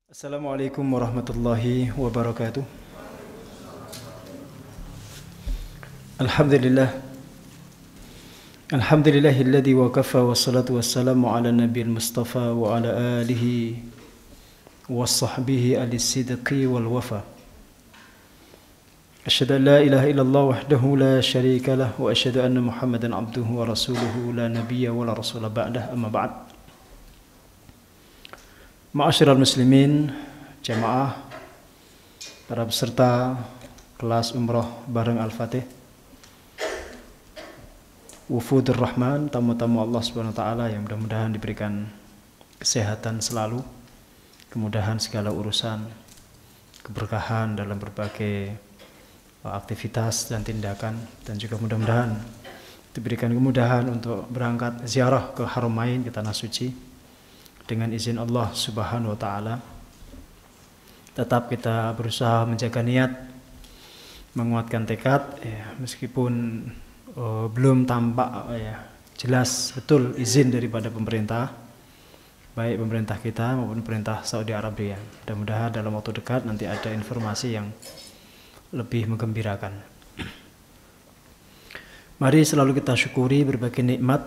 Assalamualaikum warahmatullahi wabarakatuh. Alhamdulillah. Alhamdulillahilladzi wa kafa wassalatu wassalamu ala nabiyil mustafa wa ala alihi wa sahbihi al-sidqi wal wafa. Asyhadu an la ilaha illallah wahdahu la syarika lah wa asyhadu anna Muhammadan abduhu wa rasuluhu la nabiyya wa la rasula ba'dah, amma ba'd. Ma'asyiral muslimin, jamaah, para peserta kelas umroh bareng Al-Fatih, wufudur rahman, tamu-tamu Allah Subhanahu wa taala yang mudah-mudahan diberikan kesehatan selalu, kemudahan segala urusan, keberkahan dalam berbagai aktivitas dan tindakan, dan juga mudah-mudahan diberikan kemudahan untuk berangkat ziarah ke Haramain, ke tanah suci dengan izin Allah Subhanahu wa taala. Tetap kita berusaha menjaga niat, menguatkan tekad ya, meskipun belum tampak jelas betul izin daripada pemerintah, baik pemerintah kita maupun pemerintah Saudi Arabia. Mudah-mudahan dalam waktu dekat nanti ada informasi yang lebih menggembirakan. Mari selalu kita syukuri berbagai nikmat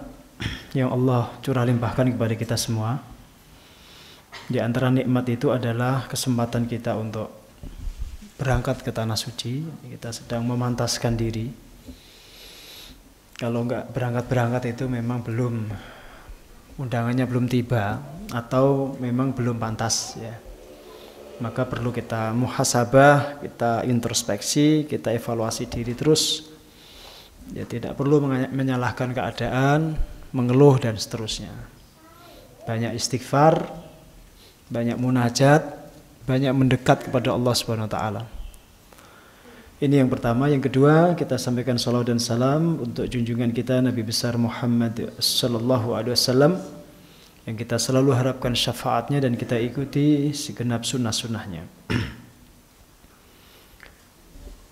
yang Allah curah limpahkan kepada kita semua. Di antara nikmat itu adalah kesempatan kita untuk berangkat ke tanah suci. Kita sedang memantaskan diri. Kalau enggak berangkat-berangkat itu memang undangannya belum tiba atau memang belum pantas ya. Maka perlu kita muhasabah, kita introspeksi, kita evaluasi diri terus. Ya, tidak perlu menyalahkan keadaan, mengeluh dan seterusnya. Banyak istighfar, banyak munajat, banyak mendekat kepada Allah Subhanahu wa taala. Ini yang pertama. Yang kedua, kita sampaikan salawat dan salam untuk junjungan kita Nabi besar Muhammad sallallahu alaihi wasallam yang kita selalu harapkan syafaatnya dan kita ikuti segenap sunnah-sunnahnya.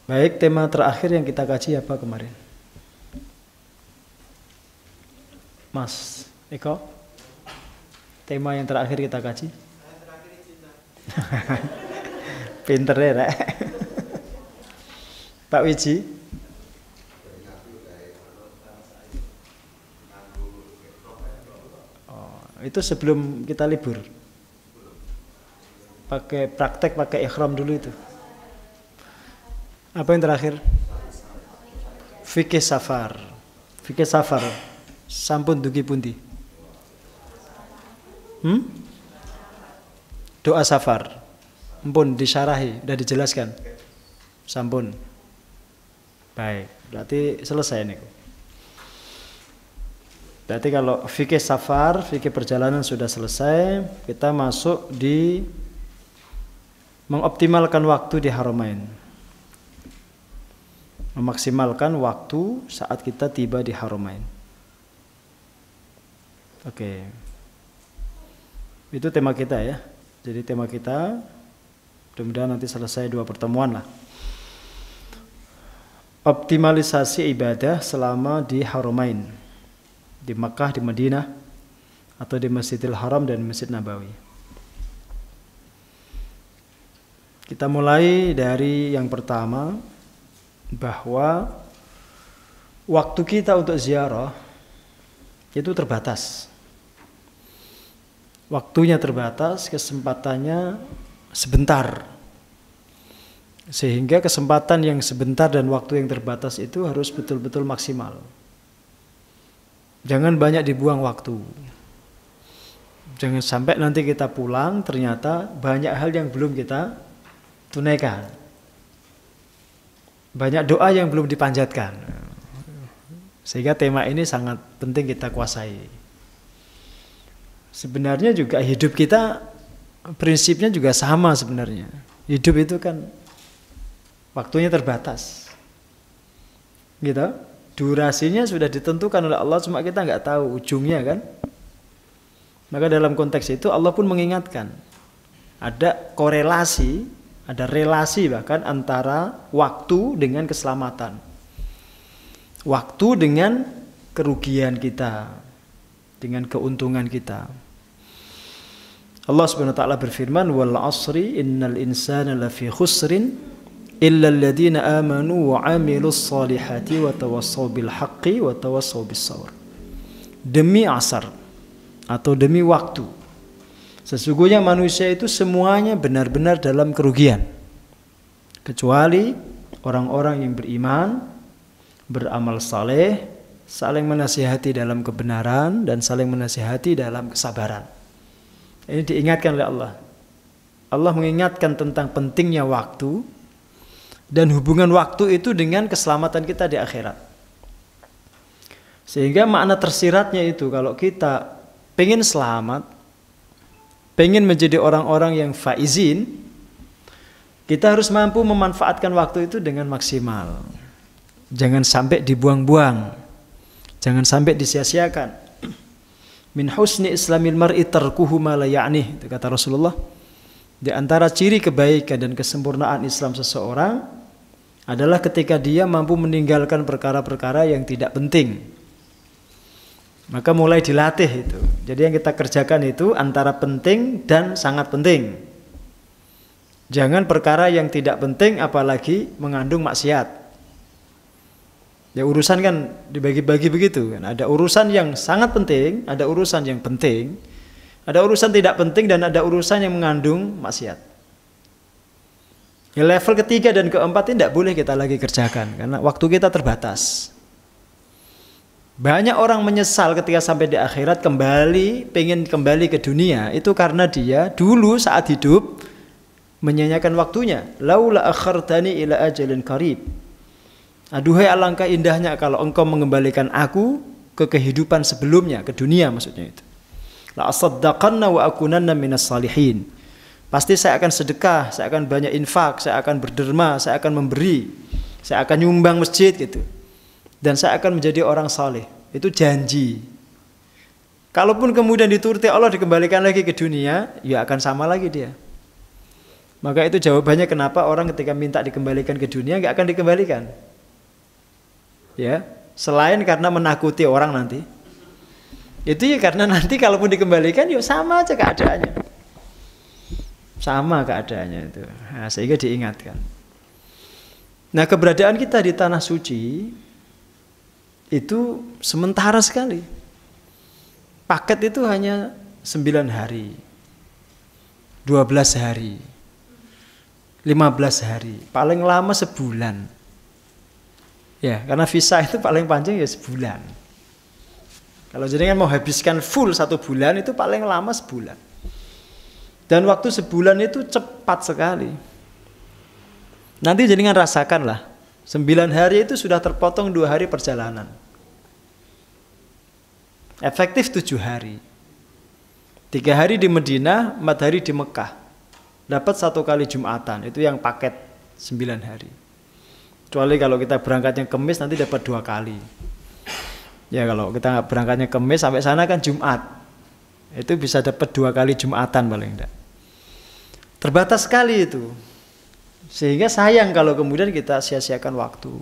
Baik, tema terakhir yang kita kaji apa kemarin? Mas Eko, tema yang terakhir kita kaji? Pinter ya, Rek. Pak Wiji. Oh, itu sebelum kita libur. Praktek pakai ikhram dulu itu. Apa yang terakhir? Fikih safar. Fikih safar. Sampun dugi pundi? Doa safar. Ampun disyarahi, sudah dijelaskan. Sampun. Baik, berarti selesai nih. Berarti kalau fikih safar, fikih perjalanan sudah selesai, kita masuk di mengoptimalkan waktu di Haramain. Memaksimalkan waktu saat kita tiba di Haramain. Oke. Itu tema kita ya. Jadi tema kita, mudah-mudahan nanti selesai 2 pertemuan lah. Optimalisasi ibadah selama di Haramain, di Makkah, di Madinah, atau di Masjidil Haram dan Masjid Nabawi. Kita mulai dari yang pertama, bahwa waktu kita untuk ziarah itu terbatas. Waktunya terbatas, kesempatannya sebentar. Sehingga kesempatan yang sebentar dan waktu yang terbatas itu harus betul-betul maksimal. Jangan banyak dibuang waktu. Jangan sampai nanti kita pulang ternyata banyak hal yang belum kita tunaikan. Banyak doa yang belum dipanjatkan. Sehingga tema ini sangat penting kita kuasai. Sebenarnya juga hidup kita prinsipnya juga sama sebenarnya. Hidup itu kan waktunya terbatas. Gitu. Durasinya sudah ditentukan oleh Allah, cuma kita nggak tahu ujungnya kan. Maka dalam konteks itu Allah pun mengingatkan. Ada korelasi, ada relasi bahkan antara waktu dengan keselamatan. Waktu dengan kerugian kita, dengan keuntungan kita. Allah Subhanahu wa taala berfirman, "Wal 'ashri innal insana lafi khusrin illa alladziina aamanu wa 'amilus shalihati wa tawassaw bil haqqi wa tawassaw bis sabr." Demi asar atau demi waktu, sesungguhnya manusia itu semuanya benar-benar dalam kerugian, kecuali orang-orang yang beriman, beramal saleh, saling menasihati dalam kebenaran dan saling menasihati dalam kesabaran. Ini diingatkan oleh Allah. Allah mengingatkan tentang pentingnya waktu dan hubungan waktu itu dengan keselamatan kita di akhirat. Sehingga makna tersiratnya itu, kalau kita pengen selamat, pengen menjadi orang-orang yang faizin, kita harus mampu memanfaatkan waktu itu dengan maksimal. Jangan sampai dibuang-buang, jangan sampai disia-siakan. Min husni islamil mar'i tarkuhu ma la ya'nih, itu kata Rasulullah. Di antara ciri kebaikan dan kesempurnaan Islam seseorang adalah ketika dia mampu meninggalkan perkara-perkara yang tidak penting. Maka mulai dilatih itu. Jadi yang kita kerjakan itu antara penting dan sangat penting. Jangan perkara yang tidak penting apalagi mengandung maksiat. Ya urusan kan dibagi-bagi begitu kan. Ada urusan yang sangat penting, ada urusan yang penting, ada urusan tidak penting, dan ada urusan yang mengandung maksiat. Ya, level ketiga dan keempat ini tidak boleh kita lagi kerjakan karena waktu kita terbatas. Banyak orang menyesal ketika sampai di akhirat pengen kembali ke dunia itu karena dia dulu saat hidup menyanyiakan waktunya. Laula akhartani ila ajalin qarib. Aduhai alangkah indahnya kalau engkau mengembalikan aku ke kehidupan sebelumnya, ke dunia maksudnya itu. La asaddaqanna wa akunanna minas salihin. Pasti saya akan sedekah, saya akan banyak infak, saya akan berderma, saya akan memberi, saya akan nyumbang masjid gitu. Dan saya akan menjadi orang saleh. Itu janji. Kalaupun kemudian dituruti Allah dikembalikan lagi ke dunia, ya akan sama lagi dia. Maka itu jawabannya kenapa orang ketika minta dikembalikan ke dunia nggak akan dikembalikan. Ya, selain karena menakuti orang nanti. Itu ya karena nanti kalaupun dikembalikan ya sama aja keadaannya. Sama keadaannya itu. Nah, sehingga diingatkan. Nah, keberadaan kita di tanah suci itu sementara sekali. Paket itu hanya 9 hari, 12 hari, 15 hari, paling lama sebulan. Ya, karena visa itu paling panjang ya sebulan. Kalau jenengan mau habiskan full 1 bulan itu paling lama sebulan. Dan waktu sebulan itu cepat sekali. Nanti jenengan rasakanlah, 9 hari itu sudah terpotong 2 hari perjalanan. Efektif 7 hari. 3 hari di Madinah, 4 hari di Mekah. Dapat 1 kali Jumatan, itu yang paket 9 hari. Kecuali kalau kita berangkatnya Kamis nanti dapat 2 kali. Ya kalau kita berangkatnya Kamis sampai sana kan Jumat. Itu bisa dapat 2 kali Jumatan paling enggak. Terbatas sekali itu. Sehingga sayang kalau kemudian kita sia-siakan waktu.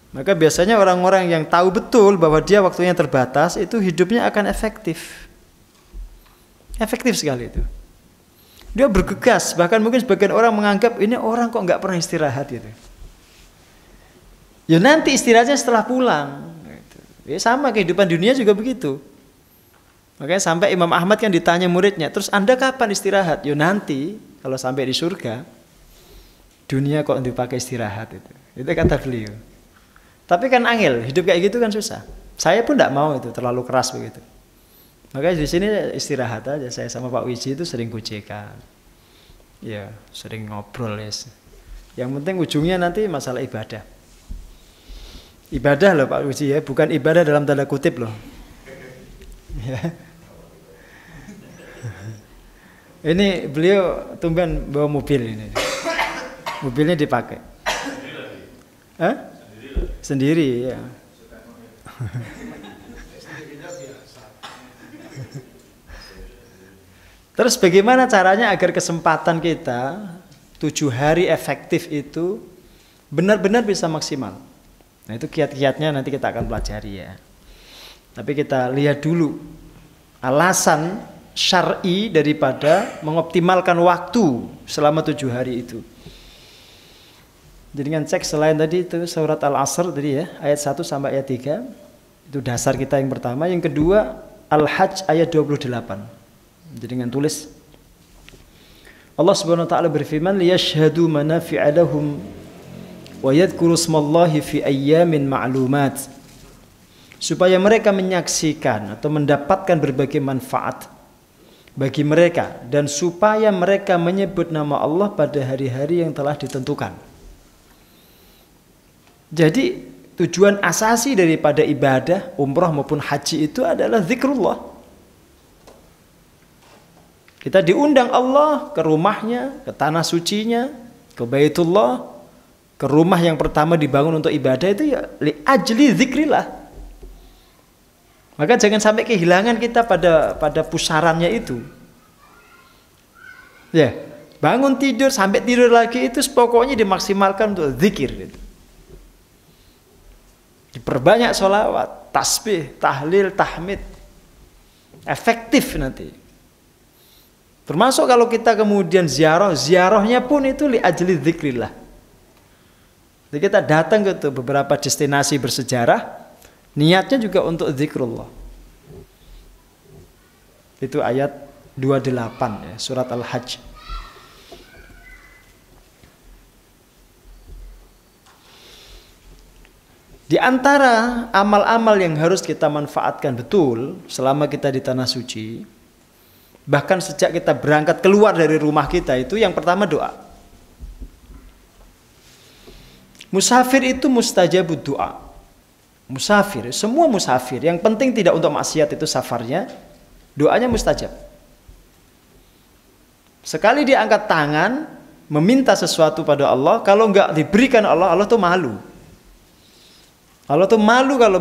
Maka biasanya orang-orang yang tahu betul bahwa dia waktunya terbatas itu hidupnya akan efektif. Efektif sekali itu. Dia bergegas, bahkan mungkin sebagian orang menganggap ini orang kok nggak pernah istirahat gitu. Ya nanti istirahatnya setelah pulang. Ya sama kehidupan dunia juga begitu. Makanya sampai Imam Ahmad kan ditanya muridnya, terus Anda kapan istirahat? Ya nanti kalau sampai di surga, dunia kok dipakai istirahat itu. Itu kata beliau. Tapi kan angel, hidup kayak gitu kan susah. Saya pun tidak mau itu terlalu keras begitu. Makanya di sini istirahat aja. Saya sama Pak Wiji itu sering gojekan. Ya, sering ngobrol ya. Yang penting ujungnya nanti masalah ibadah. Ibadah loh Pak Wiji ya, bukan ibadah dalam tanda kutip loh. Ya. Ini beliau tumben bawa mobil ini. Mobilnya dipakai. Hah? Sendiri ya. Terus bagaimana caranya agar kesempatan kita 7 hari efektif itu benar-benar bisa maksimal? Nah itu kiat-kiatnya nanti kita akan pelajari ya. Tapi kita lihat dulu alasan syar'i daripada mengoptimalkan waktu selama 7 hari itu. Jadi kan cek selain tadi itu surat Al-Asr tadi ya, ayat 1 sampai ayat 3. Itu dasar kita yang pertama. Yang kedua Al-Hajj ayat 28. Jadi dengan tulis Allah Subhanahu wa taala berfirman liyashhadu manafi'a lahum wa yadhkuru ismallahi fi ayyamin ma'lumat. Supaya mereka menyaksikan atau mendapatkan berbagai manfaat bagi mereka dan supaya mereka menyebut nama Allah pada hari-hari yang telah ditentukan. Jadi tujuan asasi daripada ibadah umrah maupun haji itu adalah zikrullah. Kita diundang Allah ke rumahnya, ke tanah sucinya, ke Baitullah, ke rumah yang pertama dibangun untuk ibadah itu ya li ajli zikrillah. Maka jangan sampai kehilangan kita pada pusarannya itu. Ya, bangun tidur sampai tidur lagi itu pokoknya dimaksimalkan untuk zikir gitu. Diperbanyak sholawat, tasbih, tahlil, tahmid. Efektif nanti. Termasuk kalau kita kemudian ziarahnya pun itu li ajli dzikrillah. Jadi kita datang ke beberapa destinasi bersejarah, niatnya juga untuk zikrullah. Itu ayat 28 ya, surat Al-Hajj. Di antara amal-amal yang harus kita manfaatkan betul selama kita di tanah suci, bahkan sejak kita berangkat keluar dari rumah kita itu yang pertama doa. Musafir itu mustajabud doa. Musafir, semua musafir, yang penting tidak untuk maksiat itu safarnya, doanya mustajab. Sekali dia angkat tangan, meminta sesuatu pada Allah, kalau enggak diberikan Allah, Allah tuh malu. Allah tuh malu kalau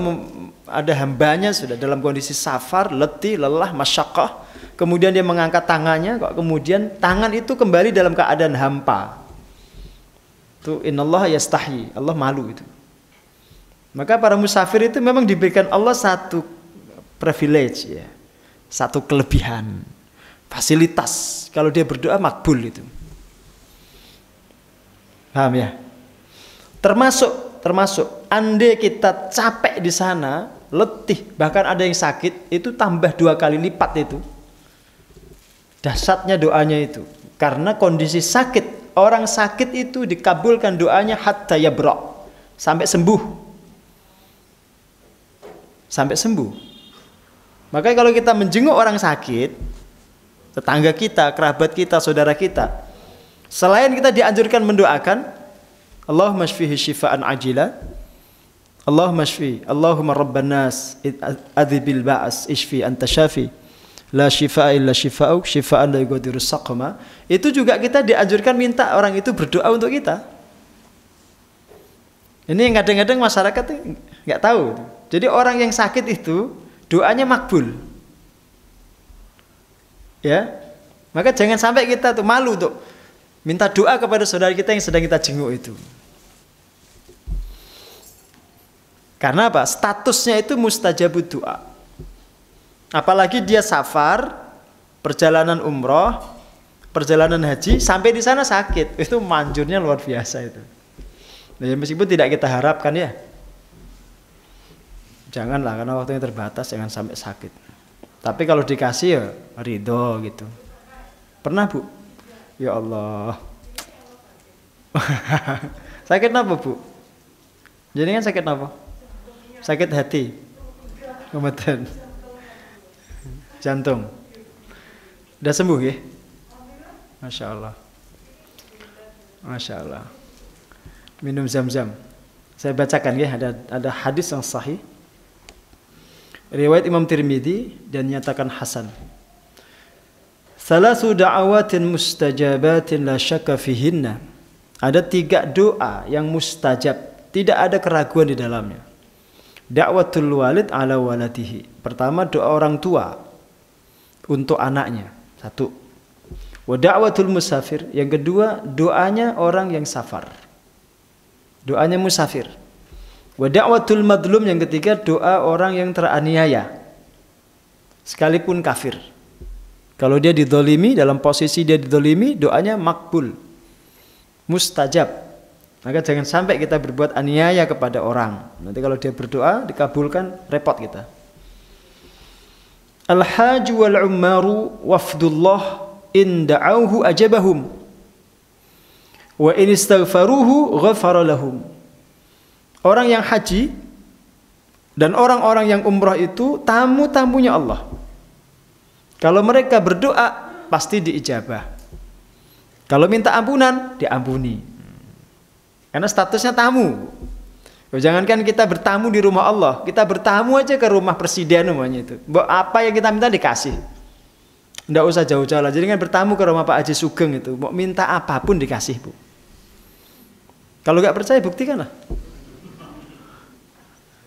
ada hambanya sudah dalam kondisi safar, letih, lelah, masyaqqah, kemudian dia mengangkat tangannya, kok kemudian tangan itu kembali dalam keadaan hampa. Itu innallaha yastahi, Allah malu itu. Maka para musafir itu memang diberikan Allah satu privilege ya. Satu kelebihan, fasilitas. Kalau dia berdoa makbul itu. Paham ya? Termasuk andai kita capek di sana, letih, bahkan ada yang sakit, itu tambah 2 kali lipat itu. Dahsyatnya doanya itu. Karena kondisi sakit, orang sakit itu dikabulkan doanya hatta yabra, sampai sembuh. Sampai sembuh. Makanya kalau kita menjenguk orang sakit, tetangga kita, kerabat kita, saudara kita, selain kita dianjurkan mendoakan Allahumma shfihi shifaan ajila, Allahumma shfi, Allahumma rabban nas adhibil ba'as ishfi anta syafi, la shifaa illa shifaa'uk shifaan la yughadiru saqama. Itu juga kita dianjurkan minta orang itu berdoa untuk kita. Ini yang kadang-kadang masyarakat nggak tahu. Jadi orang yang sakit itu doanya makbul. Ya. Maka jangan sampai kita tuh malu untuk minta doa kepada saudara kita yang sedang kita jenguk itu. Karena apa? Statusnya itu mustajabud doa. Apalagi dia safar, perjalanan umroh, perjalanan haji, sampai di sana sakit. Itu manjurnya luar biasa itu. Nah, meskipun tidak kita harapkan ya. Janganlah, karena waktunya terbatas, jangan sampai sakit. Tapi kalau dikasih ya ridho gitu. Pernah Bu? Ya Allah. Sakit apa Bu? Jadi kan sakit apa? Sakit hati. Kemudian jantung. Udah sembuh ya? Masya Allah. Masya Allah. Minum zam-zam. Saya bacakan ya, ada hadis yang sahih. Riwayat Imam Tirmidzi dan nyatakan hasan. Salasu da'awatin mustajabatin la syakka fihinna. Ada 3 doa yang mustajab, tidak ada keraguan di dalamnya. Da'watul walid ala waladihi. Pertama, doa orang tua untuk anaknya. 1. Wa da'watul musafir. Yang kedua, doanya orang yang safar. Doanya musafir. Wa da'watul madlum. Yang ketiga, doa orang yang teraniaya sekalipun kafir. Kalau dia didolimi, dalam posisi dia didolimi, doanya makbul, mustajab. Maka jangan sampai kita berbuat aniaya kepada orang. Nanti kalau dia berdoa dikabulkan, repot kita. Al-haju wal-ummaru wafdullah in da'auhu ajabahum wa in istaghfaruhu ghafara lahum. Orang yang haji dan orang-orang yang umrah itu tamu-tamunya Allah. Kalau mereka berdoa pasti diijabah. Kalau minta ampunan diampuni. Karena statusnya tamu. Jangankan kita bertamu di rumah Allah, kita bertamu aja ke rumah presiden namanya itu. Apa yang kita minta dikasih. Nggak usah jauh-jauh lah. Jadi kan bertamu ke rumah Pak Haji Sugeng itu, mau minta apapun dikasih, Bu. Kalau nggak percaya buktikanlah.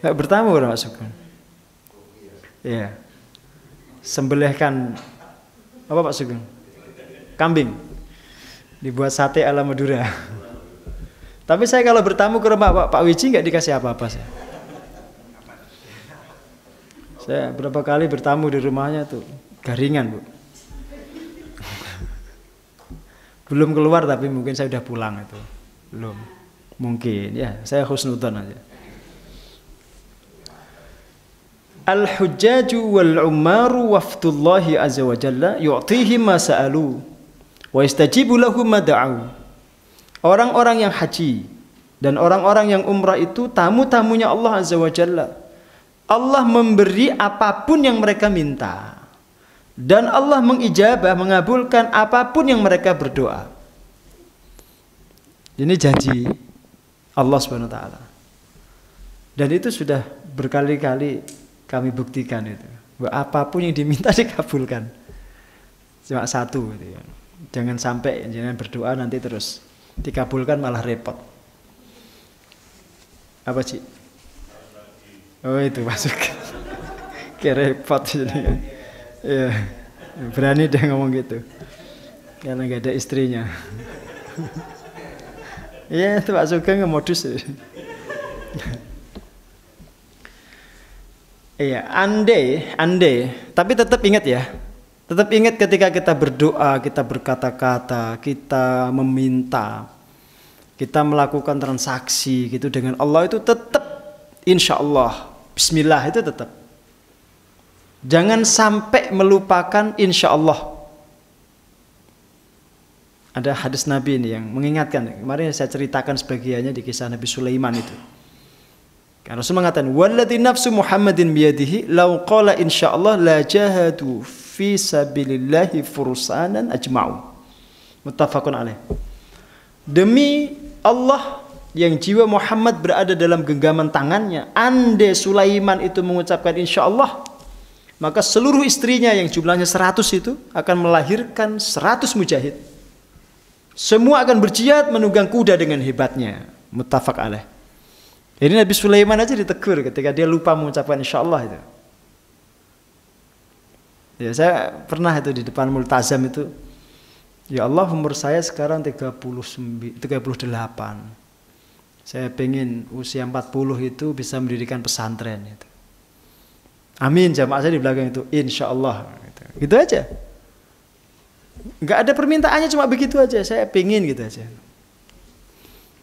Nggak bertamu ke rumah Pak Sugeng. Iya. Sembelihkan apa Pak Sugeng? Kambing. Dibuat sate ala Madura. Tapi saya kalau bertamu ke rumah Pak Wiji nggak dikasih apa-apa saya. Saya berapa kali bertamu di rumahnya tuh garingan, Bu. Belum keluar tapi mungkin saya udah pulang itu. Belum. Mungkin ya, saya husnudzon aja. Al-hujjaju wal-ummaru wafdullahi azza wa jalla yu'tihim ma sa'alu wa yastajibu lahum ma da'u. Orang-orang yang haji dan orang-orang yang umrah itu tamu-tamunya Allah azza wa jalla. Allah memberi apapun yang mereka minta. Dan Allah mengijabah, mengabulkan apapun yang mereka berdoa. Ini janji Allah SWT. Dan itu sudah berkali-kali kami buktikan itu, bahwa apapun yang diminta dikabulkan. Cuma satu gitu ya. Jangan sampai jangan berdoa nanti terus dikabulkan malah repot. Apa sih? Oh itu masuk. Kayak repot jadi. Ya, berani dia ngomong gitu. Karena gak ada istrinya. Iya itu Pak Sugeng ngemodus. Iya, andai, tapi tetap ingat ya. Tetap ingat ketika kita berdoa, kita berkata-kata, kita meminta, kita melakukan transaksi gitu dengan Allah itu tetap insya Allah, bismillah itu tetap. Jangan sampai melupakan insya Allah. Ada hadis Nabi ini yang mengingatkan. Kemarin saya ceritakan sebagiannya di kisah Nabi Sulaiman itu. Karena Rasul mengatakan, "Walladzi nafsu Muhammadin biyadihi, law qala insyaallah la jahadu fi sabilillahi fursanan ajma'u." Muttafaqun alaih. Demi Allah yang jiwa Muhammad berada dalam genggaman tangannya, andai Sulaiman itu mengucapkan insyaallah, maka seluruh istrinya yang jumlahnya 100 itu akan melahirkan 100 mujahid. Semua akan berjihad menunggang kuda dengan hebatnya. Muttafaq alaih. Jadi Nabi Sulaiman aja ditegur ketika dia lupa mengucapkan insyaallah itu. Ya saya pernah itu di depan multazam itu. Ya Allah umur saya sekarang 38. Saya pengen usia 40 itu bisa mendirikan pesantren itu. Amin, jamaah saya di belakang itu insyaallah gitu. Gitu aja. Enggak ada permintaannya, cuma begitu aja. Saya pengen gitu aja.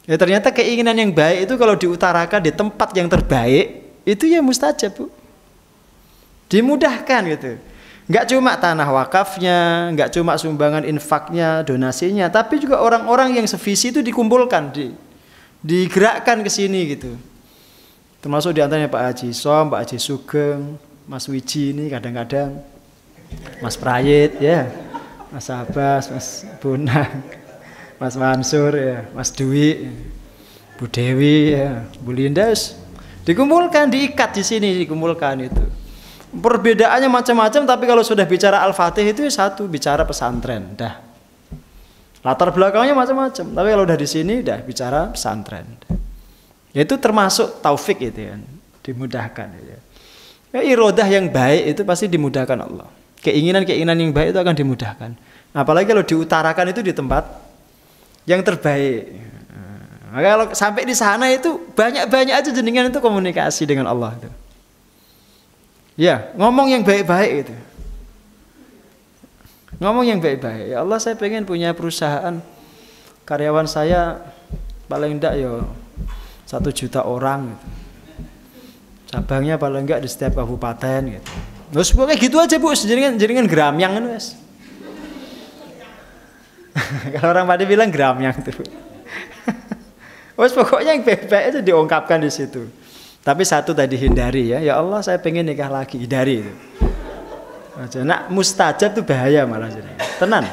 Ya ternyata keinginan yang baik itu kalau diutarakan di tempat yang terbaik itu ya mustajab, Bu. Dimudahkan gitu. Enggak cuma tanah wakafnya, enggak cuma sumbangan infaknya, donasinya, tapi juga orang-orang yang sevisi itu dikumpulkan, digerakkan ke sini gitu. Termasuk di antaranya Pak Haji Som, Pak Haji Sugeng, Mas Wiji ini kadang-kadang, Mas Prayit ya, Mas Abbas, Mas Bonang, Mas Mansur ya, Mas Dwi, Bu Dewi ya, Bu Linda, dikumpulkan, diikat di sini, dikumpulkan itu. Perbedaannya macam-macam, tapi kalau sudah bicara Al-Fatih itu satu, bicara pesantren, dah. Latar belakangnya macam-macam, tapi kalau udah di sini, dah bicara pesantren. Itu termasuk taufik itu ya, dimudahkan. Ya, irodah yang baik itu pasti dimudahkan Allah. Keinginan-keinginan yang baik itu akan dimudahkan. Apalagi kalau diutarakan itu di tempat yang terbaik. Maka kalau sampai di sana itu banyak-banyak aja jenengan itu komunikasi dengan Allah itu. Ya, ngomong yang baik-baik itu. Ngomong yang baik-baik. Ya Allah, saya pengen punya perusahaan, karyawan saya paling enggak ya 1 juta orang gitu. Cabangnya paling enggak di setiap kabupaten gitu. Terus pokoknya gitu aja Bu, jaringan gramyang kan wes. Kalau orang pada bilang gramyang tuh. Wes pokoknya yang baik-baik itu diungkapkan di situ. Tapi satu tadi hindari ya. Ya Allah, saya pengen nikah lagi, hindari itu. Nah, mustajab itu bahaya malah jadi. Tenan.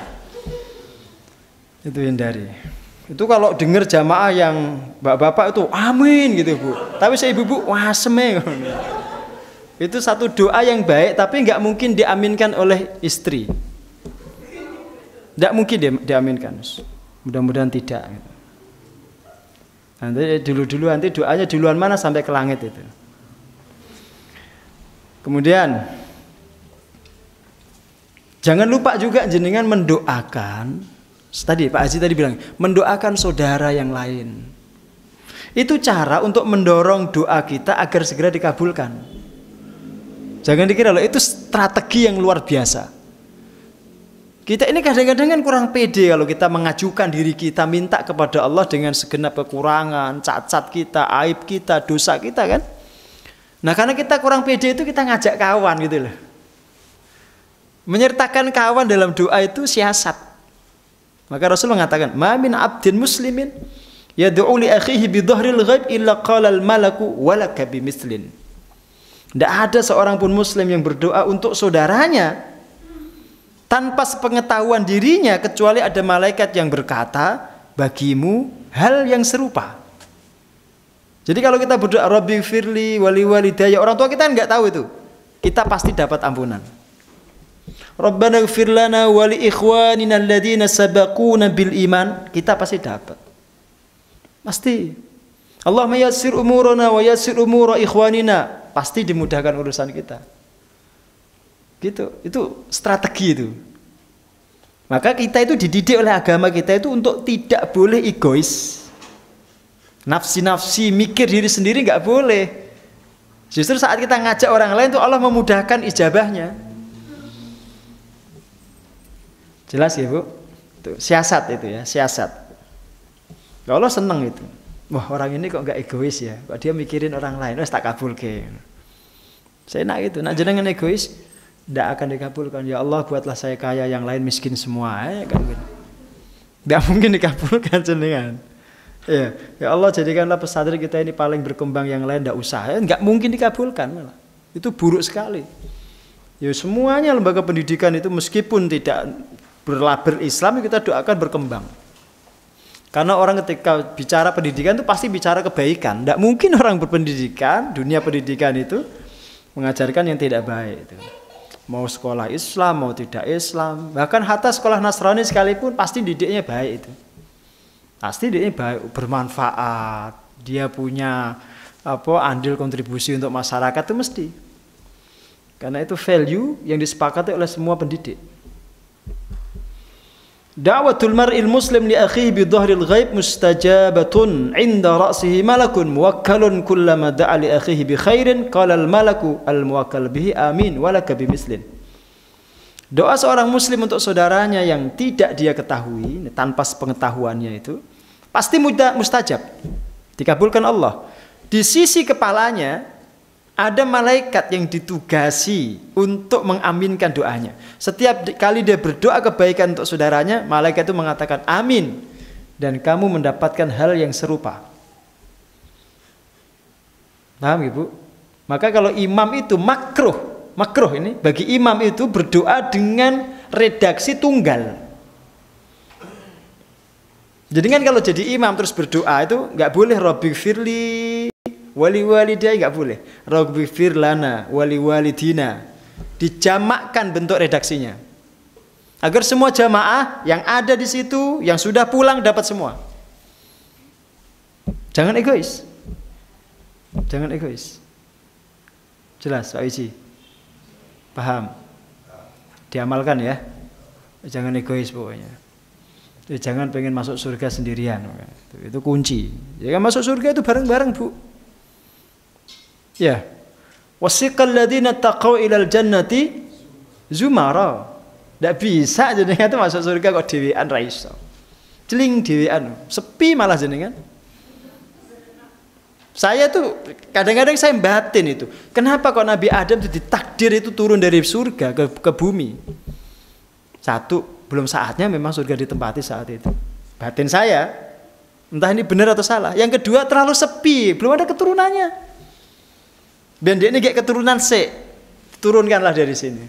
Itu hindari. Itu kalau dengar jamaah yang bapak-bapak itu amin gitu Bu. Tapi saya ibu-ibu wah semeh. Itu satu doa yang baik tapi nggak mungkin diaminkan oleh istri. Nggak mungkin diaminkan. Mudah-mudahan tidak. Nanti dulu-dulu nanti doanya duluan mana sampai ke langit itu. Kemudian jangan lupa juga jenengan mendoakan. Tadi Pak Haji tadi bilang mendoakan saudara yang lain. Itu cara untuk mendorong doa kita agar segera dikabulkan. Jangan dikira loh itu strategi yang luar biasa. Kita ini kadang-kadang kan kurang pede kalau kita mengajukan diri kita minta kepada Allah dengan segenap kekurangan, cacat kita, aib kita, dosa kita kan. Nah karena kita kurang pede itu kita ngajak kawan gitu loh. Menyertakan kawan dalam doa itu siasat. Maka Rasul mengatakan, "Ma min 'abdin muslimin yad'u li akhihi bi dhahril ghaib illa qala al-malaku walaka bimislin." Tidak ada seorang pun muslim yang berdoa untuk saudaranya tanpa sepengetahuan dirinya kecuali ada malaikat yang berkata, "Bagimu hal yang serupa." Jadi kalau kita berdoa, "Rabbi firli wali walidayya," orang tua kita nggak tahu itu. Kita pasti dapat ampunan. Rabbana ighfir lana wa li ikhwanina alladziina sabaquna bil iman, kita pasti dapat. Pasti. Allahumma yassir umurana wa yassir umura ikhwanina, pasti dimudahkan urusan kita. Gitu. Itu strategi itu. Maka kita itu dididik oleh agama kita itu untuk tidak boleh egois. Nafsi-nafsi mikir diri sendiri nggak boleh. Justru saat kita ngajak orang lain itu Allah memudahkan ijabahnya. Jelas ya Bu? Tuh, siasat itu ya, siasat. Allah seneng itu. Wah orang ini kok nggak egois ya? Kok dia mikirin orang lain? Wes tak kabulke. Saya enak gitu. Nak jenengan egois, tidak akan dikabulkan. Ya Allah buatlah saya kaya, yang lain miskin semua. Kan gitu. Tidak mungkin dikabulkan jenengan. Ya Allah jadikanlah pesantren kita ini paling berkembang, yang lain tidak usah. Nggak mungkin dikabulkan malah. Itu buruk sekali. Ya semuanya lembaga pendidikan itu meskipun tidak berlabel Islam kita doakan berkembang. Karena orang ketika bicara pendidikan itu pasti bicara kebaikan. Tidak mungkin orang berpendidikan, dunia pendidikan itu mengajarkan yang tidak baik itu. Mau sekolah Islam, mau tidak Islam. Bahkan hatta sekolah Nasrani sekalipun pasti didiknya baik itu. Pasti didiknya baik, bermanfaat. Dia punya andil kontribusi untuk masyarakat itu mesti. Karena itu value yang disepakati oleh semua pendidik. Da'watul mar'il muslim li akhihi bi dhahril ghaib mustajabatun 'inda ra'sihi malakun muwakkalun kullama da'a li akhihi bi khairin qala al malaku al muwakkal bihi amin walaka bimislin. Doa seorang muslim untuk saudaranya yang tidak dia ketahui, tanpa sepengetahuannya itu pasti mustajab, dikabulkan Allah. Di sisi kepalanya ada malaikat yang ditugasi untuk mengaminkan doanya. Setiap kali dia berdoa kebaikan untuk saudaranya, malaikat itu mengatakan amin. Dan kamu mendapatkan hal yang serupa. Paham Ibu? Maka kalau imam itu makruh ini, bagi imam itu berdoa dengan redaksi tunggal. Jadi kan kalau jadi imam terus berdoa itu nggak boleh Rabbi firli wali walidayya, nggak boleh. Rabbi fir lana wali walidina. Dijamakkan bentuk redaksinya. Agar semua jamaah yang ada di situ, yang sudah pulang dapat semua. Jangan egois. Jangan egois. Jelas Pak Isi? Paham? Diamalkan ya. Jangan egois pokoknya. Jangan pengen masuk surga sendirian. Itu kunci. Jangan masuk surga itu bareng-bareng Bu. Ya, wasiqal ladzina taqaw ilal jannati zumara. Ndak bisa jenengan itu masuk surga kok dhewean ra iso. Celing dhewean, sepi malah jenengan. Saya tuh kadang-kadang saya batin itu. Kenapa kok Nabi Adam itu ditakdir itu turun dari surga ke bumi? Satu, belum saatnya memang surga ditempati saat itu. Batin saya, entah ini benar atau salah. Yang kedua, terlalu sepi, belum ada keturunannya. Ben dia ini kayak keturunan turunkanlah dari sini.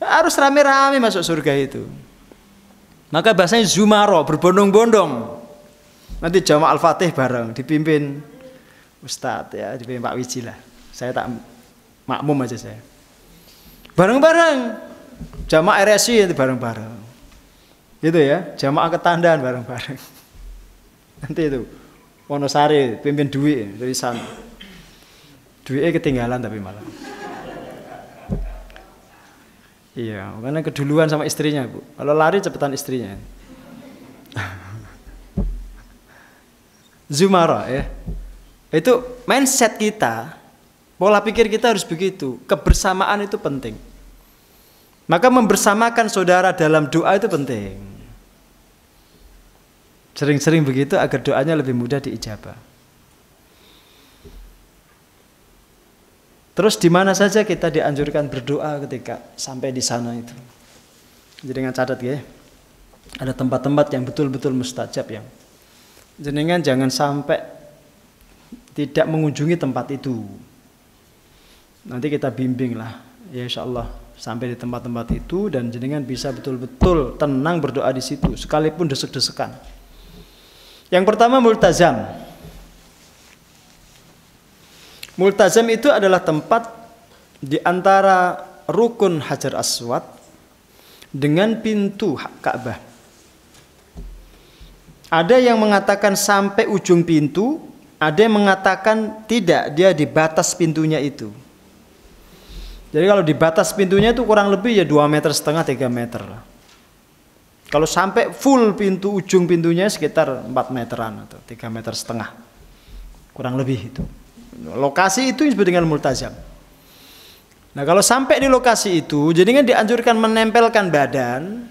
Harus rame-rame masuk surga itu. Maka bahasanya Zumaro, berbondong-bondong. Nanti jamaah Al-Fatih bareng, dipimpin Ustadz ya, dipimpin Pak Wiji lah. Saya tak makmum aja saya. Bareng-bareng, jamaah RSI nanti bareng-bareng. Gitu ya, jamaah Ketandaan bareng-bareng. Nanti itu, Wonosari, pimpin Dwi dari sana. Dwi ketinggalan tapi malah. Iya, karena keduluan sama istrinya, Bu. Kalau lari cepetan istrinya. Zumara ya. Itu mindset kita, pola pikir kita harus begitu. Kebersamaan itu penting. Maka membersamakan saudara dalam doa itu penting. Sering-sering begitu agar doanya lebih mudah diijabah. Terus di mana saja kita dianjurkan berdoa ketika sampai di sana itu. Jadi dengan catat ya. Ada tempat-tempat yang betul-betul mustajab yang jenengan jangan sampai tidak mengunjungi tempat itu. Nanti kita bimbing lah. Ya insyaallah sampai di tempat-tempat itu dan jenengan bisa betul-betul tenang berdoa di situ sekalipun desek-desekan. Yang pertama multazam. Multazam itu adalah tempat di antara rukun Hajar Aswad dengan pintu Ka'bah. Ada yang mengatakan sampai ujung pintu, ada yang mengatakan tidak, dia di batas pintunya itu. Jadi kalau di batas pintunya itu kurang lebih ya 2,5 meter 3 meter. Kalau sampai full pintu, ujung pintunya sekitar 4 meteran atau 3,5 meter. Kurang lebih itu. Lokasi itu disebut dengan multazam. Nah kalau sampai di lokasi itu, jadi kan dianjurkan menempelkan badan,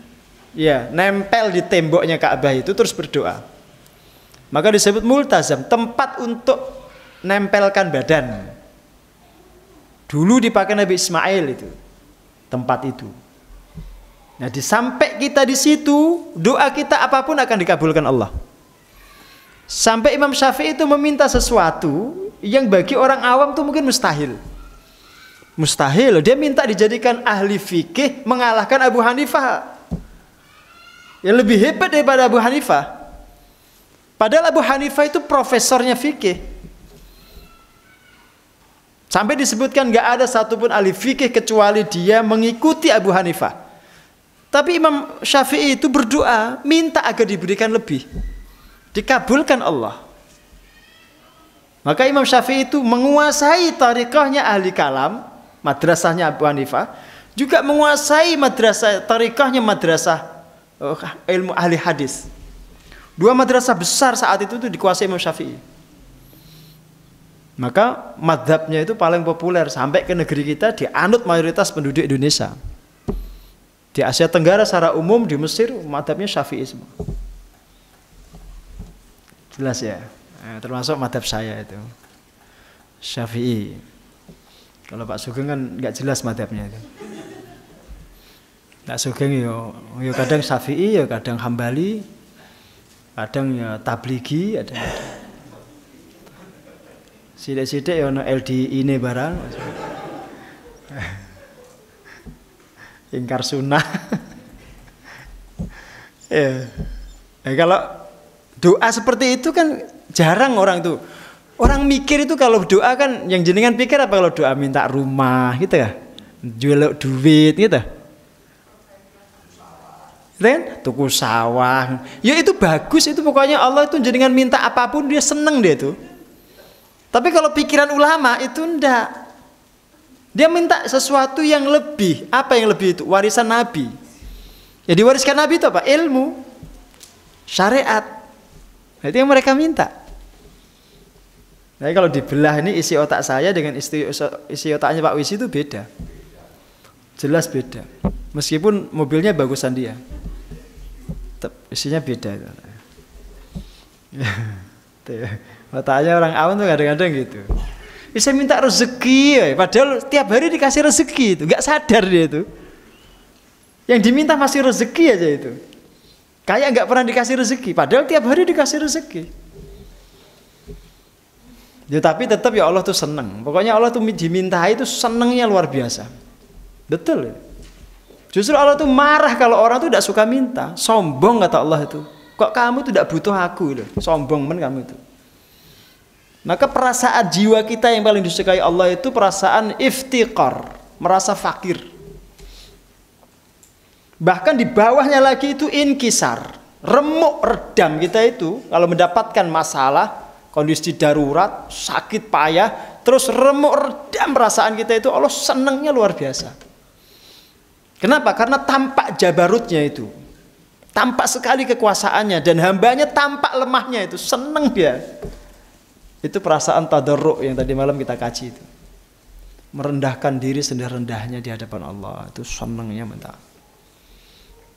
ya nempel di temboknya Ka'bah itu terus berdoa. Maka disebut multazam, tempat untuk nempelkan badan. Dulu dipakai Nabi Ismail itu, tempat itu. Nah sampai kita di situ, doa kita apapun akan dikabulkan Allah. Sampai Imam Syafi'i itu meminta sesuatu yang bagi orang awam itu mungkin mustahil. Mustahil, dia minta dijadikan ahli fikih mengalahkan Abu Hanifah. Yang lebih hebat daripada Abu Hanifah. Padahal Abu Hanifah itu profesornya fikih. Sampai disebutkan gak ada satupun ahli fikih kecuali dia mengikuti Abu Hanifah. Tapi Imam Syafi'i itu berdoa, minta agar diberikan lebih. Dikabulkan Allah. Maka Imam Syafi'i itu menguasai tarikhahnya ahli kalam, madrasahnya Abu Hanifah, juga menguasai tarikhahnya madrasah ilmu ahli hadis. Dua madrasah besar saat itu dikuasai Imam Syafi'i. Maka madhabnya itu paling populer sampai ke negeri kita dianut mayoritas penduduk Indonesia. Di Asia Tenggara secara umum di Mesir madhabnya Syafi'i semua. Jelas ya, termasuk madhab saya itu Syafi'i. Kalau Pak Sugeng kan nggak jelas madhabnya itu. Pak Sugeng yo kadang Syafi'i, yo kadang Hambali, kadang ya Tabligi, ada. Sidik-sidik ya ono LDI ini barang. Ingkar sunnah. Ya. Kalau doa seperti itu kan jarang orang tuh. Orang mikir itu kalau doa kan yang jenengan pikir apa kalau doa minta rumah gitu ya. Jual duit gitu. Kan tuku sawah. Ya itu bagus, itu pokoknya Allah itu jenengan minta apapun dia seneng dia tuh. Tapi kalau pikiran ulama itu enggak. Dia minta sesuatu yang lebih. Apa yang lebih itu? Warisan Nabi. Ya diwariskan Nabi itu apa? Ilmu, syariat. Nah, itu yang mereka minta. Nah, kalau dibelah ini isi otak saya dengan isi otaknya Pak Wisi itu beda. Jelas beda. Meskipun mobilnya bagusan dia. Isinya beda. Matanya orang awam tuh kadang-kadang gitu. Bisa minta rezeki ya, padahal tiap hari dikasih rezeki itu, nggak sadar dia itu. Yang diminta masih rezeki aja itu. Kayak nggak pernah dikasih rezeki, padahal tiap hari dikasih rezeki. Ya, tapi tetap ya Allah tuh seneng. Pokoknya Allah tuh dimintai itu senengnya luar biasa. Betul. Justru Allah tuh marah kalau orang tuh tidak suka minta. Sombong kata Allah itu. Kok kamu tuh tidak butuh aku loh. Sombong men kamu itu. Maka perasaan jiwa kita yang paling disukai Allah itu perasaan iftiqar, merasa fakir. Bahkan di bawahnya lagi itu inkisar, remuk redam kita itu kalau mendapatkan masalah, kondisi darurat, sakit payah, terus remuk redam perasaan kita itu, Allah senangnya luar biasa. Kenapa? Karena tampak jabarutnya itu, tampak sekali kekuasaannya, dan hambanya tampak lemahnya itu, senang dia. Itu perasaan tadarruk yang tadi malam kita kaji itu, merendahkan diri serendah-rendahnya di hadapan Allah, itu senangnya mentah.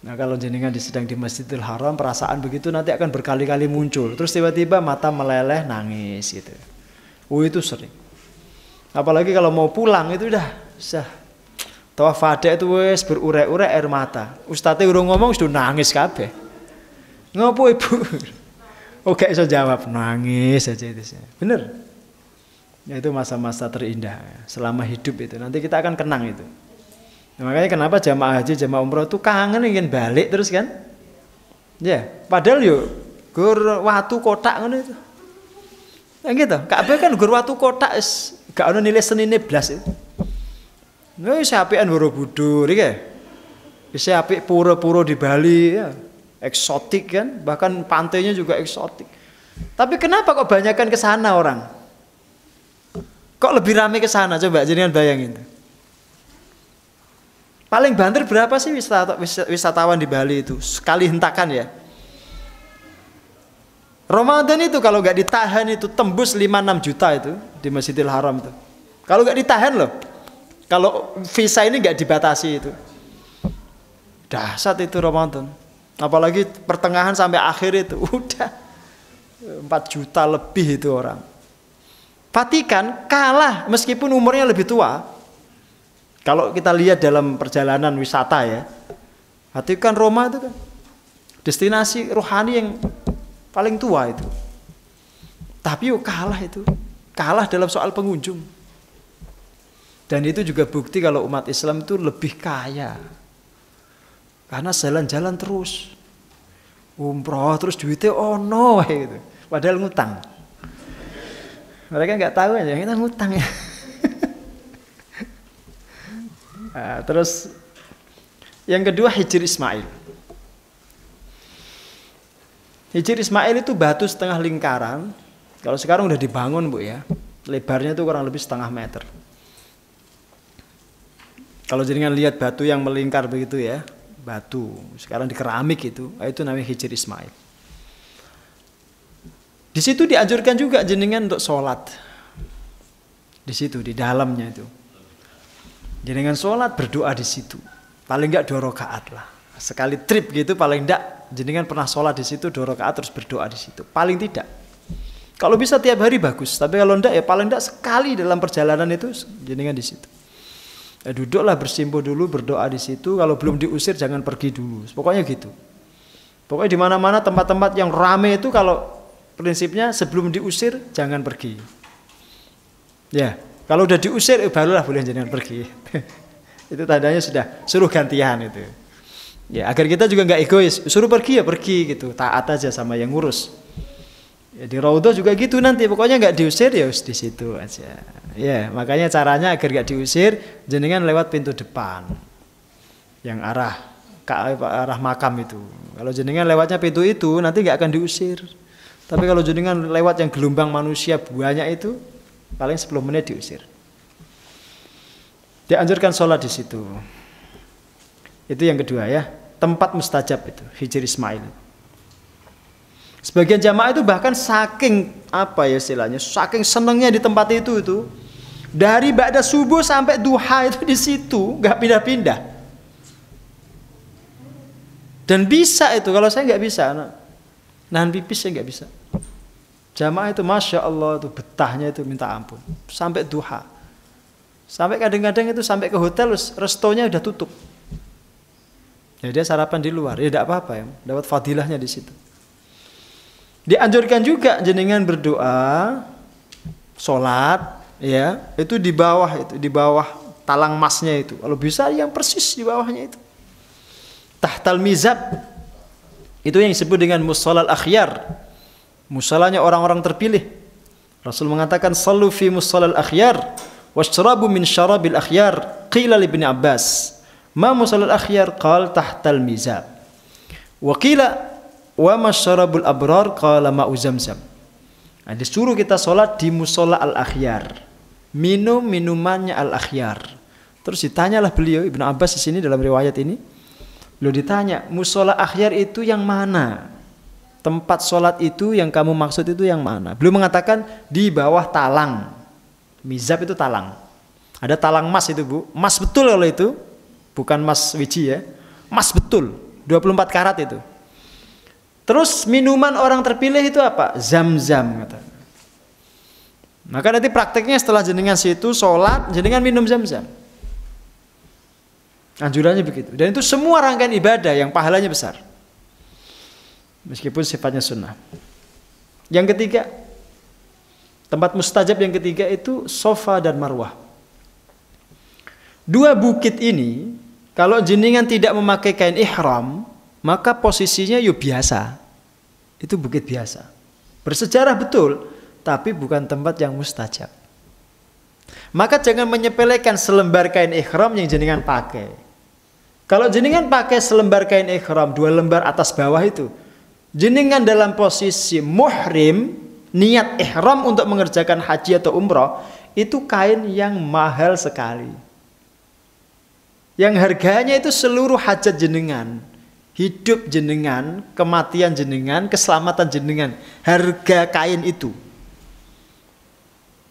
Nah kalau jenengan sedang di Masjidil Haram, perasaan begitu nanti akan berkali-kali muncul. Terus tiba-tiba mata meleleh, nangis gitu. Itu sering. Apalagi kalau mau pulang itu udah tawaf wada itu wes berurek-urek air mata. Ustadznya udah ngomong sudah nangis kabeh. Ngopo ibu? Oke bisa jawab, nangis aja itu. Bener. Ya, itu masa-masa terindah selama hidup itu. Nanti kita akan kenang itu. Nah, makanya kenapa jamaah haji, jamaah umroh itu kangen ingin balik terus kan? Ya, padahal yo gur watu kotak ngono itu. Ya gitu. Kabeh kan gur watu kotak gak ono nilai senine blas itu. Nah, wis apian Borobudur iki. Wis apik pura-pura di Bali ya. Eksotik kan, bahkan pantainya juga eksotik. Tapi kenapa kok banyakan ke sana orang? Kok lebih ramai ke sana? Coba jenengan bayangin. Paling banter berapa sih wisatawan di Bali itu? Sekali hentakan ya. Ramadan itu kalau nggak ditahan itu tembus 5-6 juta itu di Masjidil Haram itu. Kalau nggak ditahan loh. Kalau visa ini nggak dibatasi itu. Dahsyat itu Ramadan. Apalagi pertengahan sampai akhir itu udah 4 juta lebih itu orang. Vatikan kalah meskipun umurnya lebih tua. Kalau kita lihat dalam perjalanan wisata ya, Vatikan Roma itu kan destinasi rohani yang paling tua itu. Tapi yuk kalah itu, kalah dalam soal pengunjung. Dan itu juga bukti kalau umat Islam itu lebih kaya. Karena jalan-jalan terus, umroh terus duitnya ono gitu. Padahal ngutang. Mereka nggak tahu aja kita ngutang ya. Nah, terus yang kedua Hijr Ismail. Hijr Ismail itu batu setengah lingkaran. Kalau sekarang udah dibangun Bu ya, lebarnya itu kurang lebih setengah meter. Kalau jenengan lihat batu yang melingkar begitu ya, batu sekarang di keramik itu namanya Hijr Ismail. Di situ dianjurkan juga jenengan untuk sholat. Di situ di dalamnya itu. Jenengan sholat berdoa di situ. Paling enggak 2 rakaat lah. Sekali trip gitu paling enggak jenengan pernah sholat di situ 2 rakaat terus berdoa di situ. Paling tidak. Kalau bisa tiap hari bagus. Tapi kalau enggak ya paling enggak sekali dalam perjalanan itu jenengan di situ. Ya, duduklah bersimpuh dulu berdoa di situ. Kalau belum diusir jangan pergi dulu. Pokoknya gitu. Pokoknya di mana-mana tempat-tempat yang rame itu kalau prinsipnya sebelum diusir jangan pergi. Ya. Kalau udah diusir, barulah boleh jenengan pergi. Itu tandanya sudah suruh gantian itu. Ya agar kita juga nggak egois, suruh pergi ya pergi gitu, taat aja sama yang ngurus. Ya, di Raudhah juga gitu nanti, pokoknya nggak diusir ya di situ aja. Ya makanya caranya agar nggak diusir, jenengan lewat pintu depan, yang arah makam itu. Kalau jenengan lewatnya pintu itu, nanti nggak akan diusir. Tapi kalau jenengan lewat yang gelombang manusia banyak itu, paling 10 menit diusir. Dianjurkan sholat di situ. Itu yang kedua ya. Tempat mustajab itu, Hijr Ismail. Sebagian jamaah itu bahkan saking apa ya istilahnya, saking senangnya di tempat itu dari ba'da subuh sampai duha itu di situ, nggak pindah-pindah. Dan bisa itu, kalau saya nggak bisa, nahan pipis saya nggak bisa. Jamaah itu Masya Allah itu betahnya itu minta ampun. Sampai duha. Sampai kadang-kadang itu sampai ke hotel, restonya udah tutup. Ya dia sarapan di luar, ya tidak apa-apa ya, dapat fadilahnya di situ. Dianjurkan juga jenengan berdoa, sholat, ya itu di bawah talang masnya itu. Kalau bisa yang persis di bawahnya itu. Tahtal mizab, itu yang disebut dengan musholal akhyar, musolanya orang-orang terpilih. Rasul mengatakan sallu fi musholal akhyar washrabu min syarabil akhyar. Qila li Ibnu Abbas ma musholal akhyar? Qal tahtal mizab. Wa qila wa masyarabul abrar? Qala ma'u zamzam. Nah, disuruh kita sholat di musola al akhyar, minum minumannya al akhyar. Terus ditanyalah beliau Ibnu Abbas di sini dalam riwayat ini, lo ditanya musola akhyar itu yang mana? Tempat sholat itu yang kamu maksud itu yang mana? Beliau mengatakan di bawah talang. Mizab itu talang. Ada talang emas itu bu, emas betul kalau itu, bukan emas wiji ya, emas betul, 24 karat itu. Terus minuman orang terpilih itu apa? Zam-zam kata. Maka nanti prakteknya setelah jenengan situ sholat, jenengan minum zam-zam. Anjurannya begitu. Dan itu semua rangkaian ibadah yang pahalanya besar. Meskipun sifatnya sunnah. Yang ketiga, tempat mustajab yang ketiga itu Sofa dan Marwah. Dua bukit ini, kalau jenengan tidak memakai kain ihram, maka posisinya yuk biasa. Itu bukit biasa. Bersejarah betul, tapi bukan tempat yang mustajab. Maka jangan menyepelekan selembar kain ihram yang jenengan pakai. Kalau jenengan pakai selembar kain ihram, 2 lembar atas bawah itu, jenengan dalam posisi muhrim, niat ihram untuk mengerjakan haji atau umrah, itu kain yang mahal sekali. Yang harganya itu seluruh hajat jenengan. Hidup jenengan, kematian jenengan, keselamatan jenengan. Harga kain itu.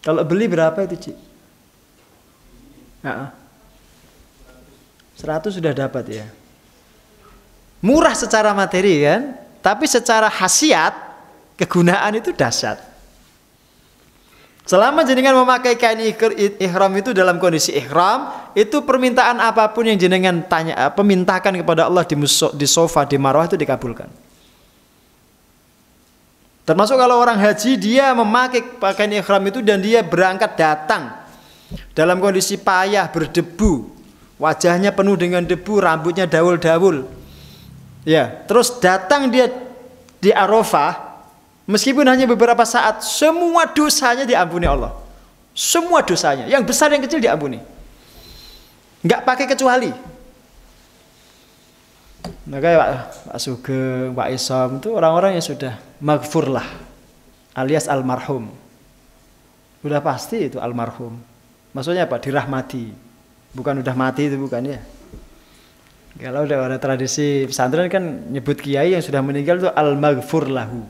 Kalau beli berapa itu, Cik? 100 sudah dapat ya. Murah secara materi kan, tapi secara khasiat, kegunaan itu dahsyat. Selama jenengan memakai kain ihram itu dalam kondisi ihram, itu permintaan apapun yang jenengan mintakan kepada Allah di Sofa, di Marwah itu dikabulkan. Termasuk kalau orang haji, dia memakai pakaian ihram itu dan dia berangkat datang dalam kondisi payah, berdebu, wajahnya penuh dengan debu, rambutnya dawul-dawul. Ya, terus datang dia di Arafah. Meskipun hanya beberapa saat, semua dosanya diampuni Allah. Semua dosanya, yang besar yang kecil diampuni. Enggak pakai kecuali. Maka Pak Sugeng, Pak Isom itu orang-orang yang sudah maghfur lah, alias almarhum. Sudah pasti itu almarhum. Maksudnya apa? Dirahmati. Bukan udah mati itu bukan ya. Kalau udah ada tradisi pesantren kan nyebut kiai yang sudah meninggal itu al-maghfur lahu.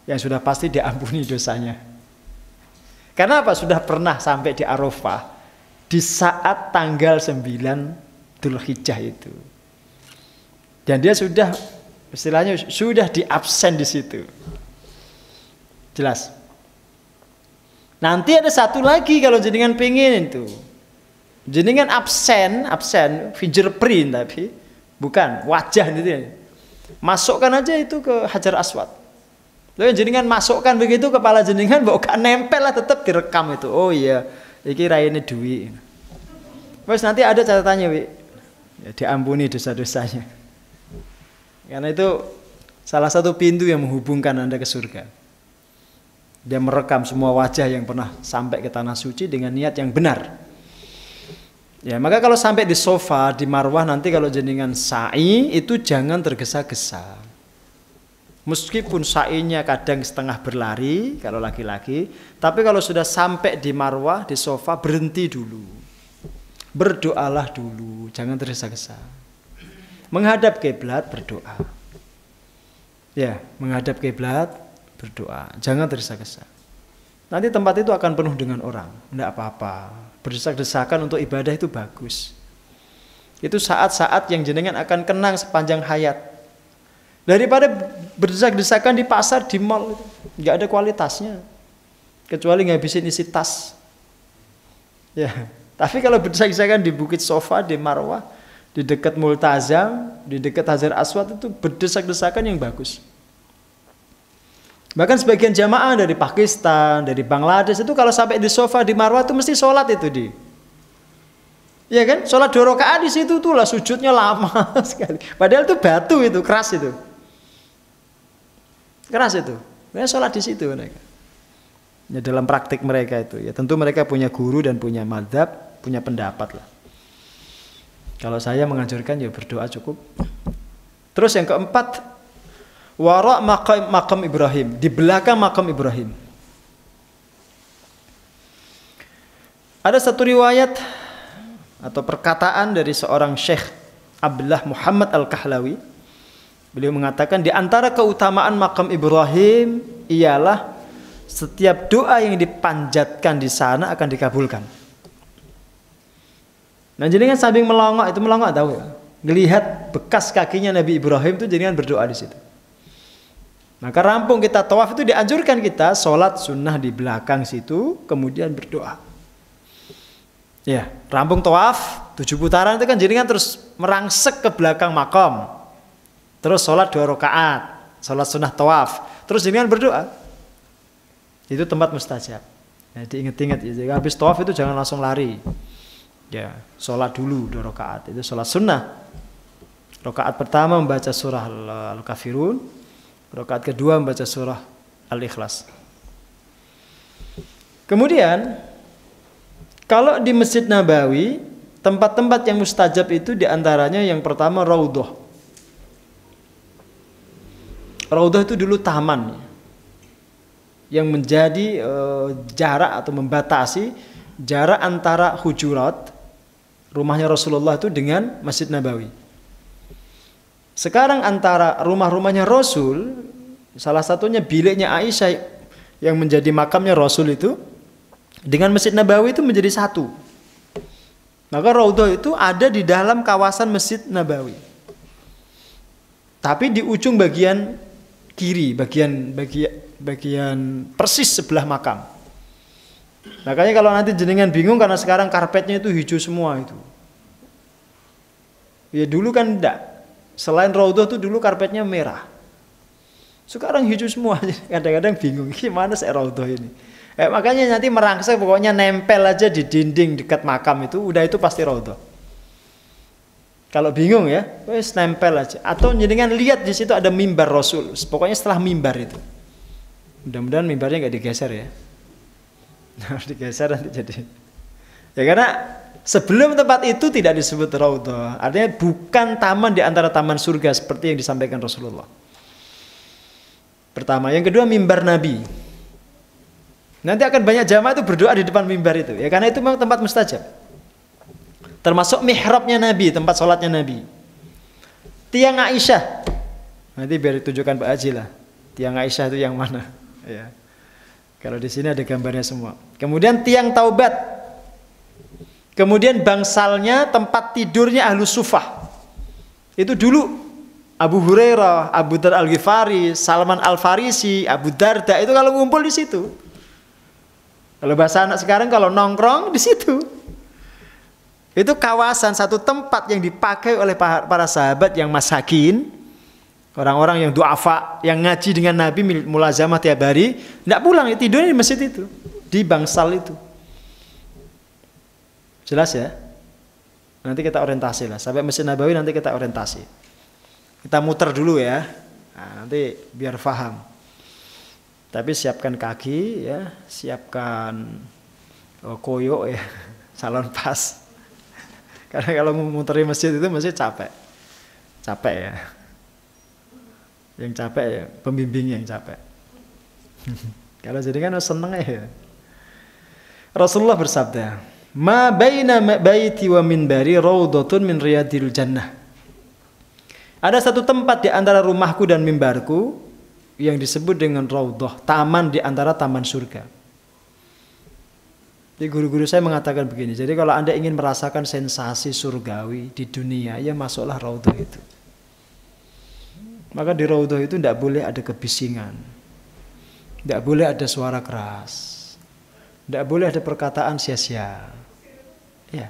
Yang sudah pasti diampuni dosanya. Karena apa? Sudah pernah sampai di Arafah di saat tanggal 9 Dzulhijjah itu. Dan dia sudah istilahnya sudah diabsen di situ. Jelas. Nanti ada satu lagi kalau jenengan pengen itu. Jenengan absen fingerprint tapi bukan wajah itu. Masukkan aja itu ke Hajar Aswad. Lalu jenengan masukkan begitu kepala jenengan, bukan nempel lah, tetap direkam itu. Oh iya, iki raine Dwi. Terus nanti ada catatannya, Wi. Ya, diampuni dosa-dosanya. Karena itu salah satu pintu yang menghubungkan Anda ke surga. Dia merekam semua wajah yang pernah sampai ke tanah suci dengan niat yang benar. Ya, maka kalau sampai di Sofa, di Marwah nanti kalau jenengan sa'i itu jangan tergesa-gesa. Meskipun sa'inya kadang setengah berlari kalau laki-laki, tapi kalau sudah sampai di Marwah, di Sofa, berhenti dulu. Berdoalah dulu, jangan tergesa-gesa. Menghadap kiblat berdoa. Ya, menghadap kiblat berdoa, jangan tergesa-gesa. Nanti tempat itu akan penuh dengan orang, tidak apa-apa. Berdesak-desakan untuk ibadah itu bagus. Itu saat-saat yang jenengan akan kenang sepanjang hayat. Daripada berdesak-desakan di pasar, di mall, nggak ada kualitasnya. Kecuali ngabisin isi tas. Ya, tapi kalau berdesak-desakan di Bukit Sofa, di Marwah, di dekat Multazam, di dekat Hajar Aswad itu berdesak-desakan yang bagus. Bahkan sebagian jamaah dari Pakistan, dari Bangladesh itu kalau sampai di sofa di Marwah itu mesti sholat itu di. Ya kan? Sholat 2 rakaat di situ tuh lah sujudnya lama sekali. Padahal itu batu itu, keras itu. Keras itu. Mereka sholat di situ mereka. Ya dalam praktik mereka itu. Ya tentu mereka punya guru dan punya madhab, punya pendapat lah. Kalau saya menganjurkan ya berdoa cukup. Terus yang keempat, wara makam Ibrahim, di belakang makam Ibrahim. Ada satu riwayat atau perkataan dari seorang Syekh Abdullah Muhammad Al-Kahlawi. Beliau mengatakan di antara keutamaan makam Ibrahim ialah setiap doa yang dipanjatkan di sana akan dikabulkan. Nah, jenengan sambil melongok, itu melongok tahu ya? Ngelihat bekas kakinya Nabi Ibrahim itu jenengan berdoa di situ. Maka rampung kita tawaf itu dianjurkan kita sholat sunnah di belakang situ, kemudian berdoa. Ya, rampung tawaf 7 putaran itu kan jenengan terus merangsek ke belakang makam. Terus sholat 2 rakaat, sholat sunnah tawaf. Terus jenengan berdoa. Itu tempat mustajab. Nah, diingat-ingat ya, jadi habis tawaf itu jangan langsung lari. Ya, sholat dulu 2 rakaat. Itu sholat sunnah. Rakaat pertama membaca surah Al-Kafirun. Rakaat kedua membaca surah Al-Ikhlas. Kemudian kalau di Masjid Nabawi, tempat-tempat yang mustajab itu diantaranya yang pertama Raudhah. Raudhah itu dulu taman yang menjadi jarak atau membatasi jarak antara hujurat rumahnya Rasulullah itu dengan Masjid Nabawi. Sekarang antara rumah-rumahnya Rasul, salah satunya biliknya Aisyah yang menjadi makamnya Rasul itu, dengan Masjid Nabawi itu menjadi satu. Maka Raudhah itu ada di dalam kawasan Masjid Nabawi. Tapi di ujung bagian kiri, bagian persis sebelah makam. Makanya kalau nanti jenengan bingung karena sekarang karpetnya itu hijau semua itu. Ya dulu kan enggak. Selain Raudhah itu dulu karpetnya merah. Sekarang hijau semua. Kadang-kadang bingung gimana sih Raudhah ini. Makanya nanti merangsek pokoknya nempel aja di dinding dekat makam itu, udah itu pasti Raudhah. Kalau bingung ya, wes nempel aja. Atau jenengan lihat di situ ada mimbar Rasul. Pokoknya setelah mimbar itu. Mudah-mudahan mimbarnya nggak digeser ya. Harus digeser nanti jadi. Ya karena sebelum tempat itu tidak disebut Raudhah. Artinya bukan taman di antara taman surga seperti yang disampaikan Rasulullah. Pertama, yang kedua mimbar Nabi. Nanti akan banyak jamaah itu berdoa di depan mimbar itu. Ya karena itu memang tempat mustajab. Termasuk mihrabnya Nabi, tempat sholatnya Nabi. Tiang Aisyah. Nanti biar ditunjukkan Pak Haji lah. Tiang Aisyah itu yang mana? Ya. Kalau di sini ada gambarnya semua. Kemudian tiang Taubat. Kemudian bangsalnya tempat tidurnya Ahlus Sufah. Itu dulu Abu Hurairah, Abu Dar Al-Ghifari, Salman Al-Farisi, Abu Darda itu kalau ngumpul di situ. Kalau bahasa anak sekarang kalau nongkrong di situ. Itu kawasan satu tempat yang dipakai oleh para sahabat yang masakin, orang-orang yang duafa, yang ngaji dengan Nabi mulazamah tiap hari, tidak pulang tidurnya di masjid itu, di bangsal itu. Jelas ya? Nanti kita orientasi lah. Sampai Masjid Nabawi nanti kita orientasi. Kita muter dulu ya. Nah, nanti biar paham. Tapi siapkan kaki ya, siapkan koyo ya, salon pas. Karena kalau muterin masjid itu masih capek. Capek ya. Yang capek ya, pembimbingnya yang capek. Kalau jadi kan seneng ya. Rasulullah bersabda, "Ma baina baiti wa minbari raudhatun min riyadil jannah." Ada satu tempat di antara rumahku dan mimbarku yang disebut dengan raudhah, taman di antara taman surga. Jadi guru-guru saya mengatakan begini, jadi kalau Anda ingin merasakan sensasi surgawi di dunia, ya masuklah raudhah itu. Maka di raudhah itu tidak boleh ada kebisingan, tidak boleh ada suara keras, tidak boleh ada perkataan sia-sia. Ya,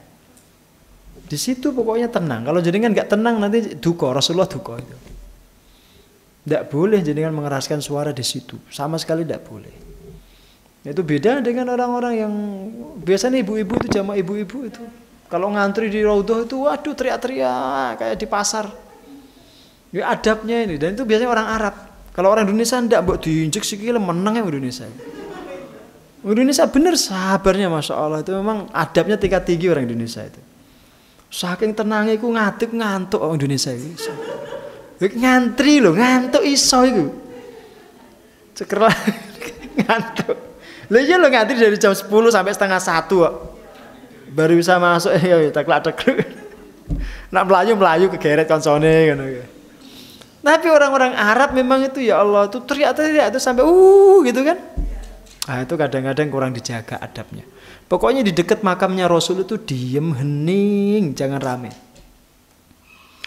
di situ pokoknya tenang. Kalau jenengan nggak tenang nanti duka. Rasulullah duka itu. Tidak boleh jenengan mengeraskan suara di situ, sama sekali tidak boleh. Itu beda dengan orang-orang yang biasanya ibu-ibu itu, jamaah ibu-ibu itu kalau ngantri di raudhah itu, waduh teriak-teriak kayak di pasar. Ya adabnya ini, dan itu biasanya orang Arab. Kalau orang Indonesia tidak, buat diinjek sikile menang ya Indonesia. Indonesia bener sabarnya, masya Allah, itu memang adabnya tingkat tinggi orang Indonesia itu. Saking tenangnya aku ngantuk orang Indonesia itu. Ngantri loh, ngantuk iso itu. Cekerlah ngantuk. Lah iya lo ngantri dari jam 10 sampai setengah 1 kok. Baru bisa masuk ya teklak-tekluk. Nak melayu kegeret konsone ngono ya. Tapi orang-orang Arab memang itu ya Allah itu teriak-teriak itu sampai gitu kan. Ah itu kadang-kadang kurang dijaga adabnya. Pokoknya di dekat makamnya Rasul itu diem, hening, jangan rame.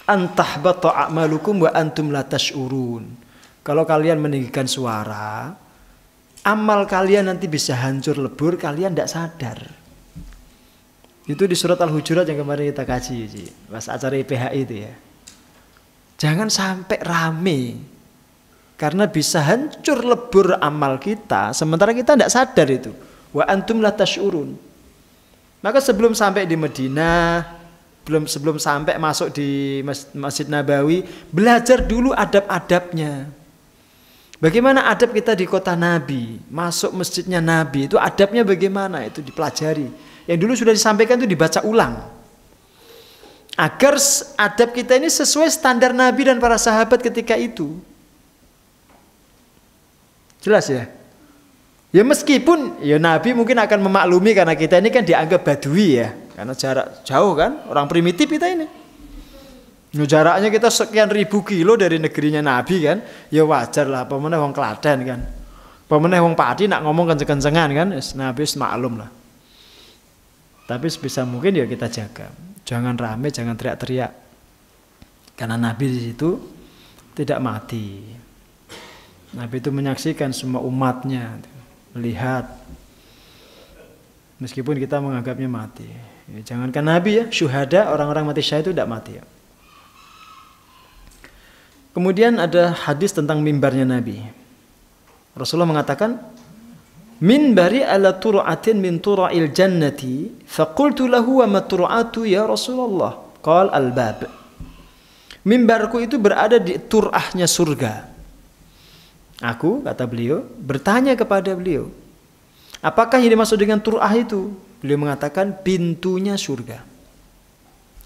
Antahbata a'malukum wa antum la tash'urun. Kalau kalian meninggikan suara, amal kalian nanti bisa hancur lebur, kalian tidak sadar. Itu di surat Al-Hujurat yang kemarin kita kaji, pas acara IPHI itu ya. Jangan sampai rame, karena bisa hancur lebur amal kita, sementara kita tidak sadar itu. Wa antum la tash'urun. Maka sebelum sampai di Madinah, sebelum sampai masuk di Masjid Nabawi, belajar dulu adab-adabnya. Bagaimana adab kita di kota Nabi, masuk masjidnya Nabi, itu adabnya bagaimana, itu dipelajari. Yang dulu sudah disampaikan itu dibaca ulang. Agar adab kita ini sesuai standar Nabi dan para sahabat ketika itu. Jelas ya? Ya meskipun ya Nabi mungkin akan memaklumi karena kita ini kan dianggap badui ya. Karena jarak jauh kan, orang primitif kita ini. Jaraknya kita sekian ribu kilo dari negerinya Nabi kan, ya wajar lah. Pemenang wong Klaten kan, pemenang wong Pati nak ngomong kenceng-kencengan kan, Nabi maklum lah. Tapi sebisa mungkin ya kita jaga, jangan rame, jangan teriak-teriak, karena Nabi di situ tidak mati. Nabi itu menyaksikan semua umatnya, melihat, meskipun kita menganggapnya mati. Ya, jangankan Nabi ya, syuhada, orang-orang mati syahid itu tidak mati ya. Kemudian ada hadis tentang mimbarnya Nabi. Rasulullah mengatakan, minbari ala tur'atin min tura'il jannati, faqultu lahu wa ma tur'atu ya Rasulullah. Qal al-bab. Mimbarku itu berada di tur'ahnya surga. Aku, kata beliau, bertanya kepada beliau, apakah yang dimaksud dengan tur'ah itu? Beliau mengatakan pintunya surga.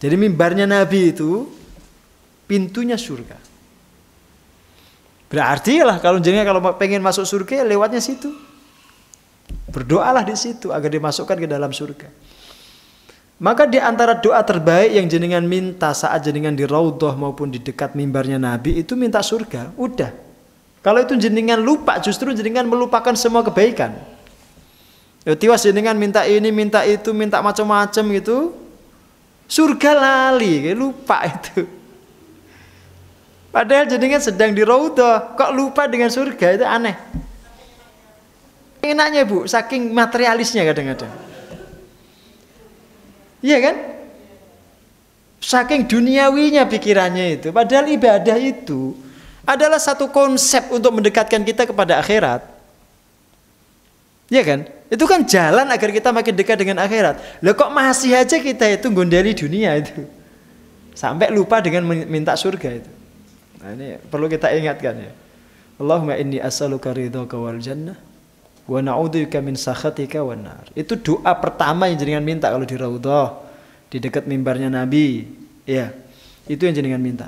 Jadi mimbarnya Nabi itu pintunya surga. Berarti lah kalau jenengan kalau pengen masuk surga lewatnya situ. Berdoalah di situ agar dimasukkan ke dalam surga. Maka di antara doa terbaik yang jenengan minta saat jenengan di raudhah maupun di dekat mimbarnya Nabi itu minta surga. Udah. Kalau itu jenengan lupa, justru jenengan melupakan semua kebaikan. Ya, tiwas jenengan minta ini, minta itu, minta macam-macam gitu. Surga lali, lupa itu. Padahal jenengan sedang di raudhah, kok lupa dengan surga, itu aneh. Enaknya Bu, saking materialisnya kadang-kadang. Iya kan? Saking duniawinya pikirannya itu. Padahal ibadah itu adalah satu konsep untuk mendekatkan kita kepada akhirat. Iya kan? Itu kan jalan agar kita makin dekat dengan akhirat. Loh kok masih aja kita itu gondeli dunia itu. Sampai lupa dengan minta surga itu. Nah ini perlu kita ingatkan ya. Allahumma inni as'aluka ridhaka wal jannah wa na'udzubika min sakhatika wan nar. Itu doa pertama yang jenengan minta kalau di raudhah, di dekat mimbarnya Nabi. Ya. Itu yang jenengan minta.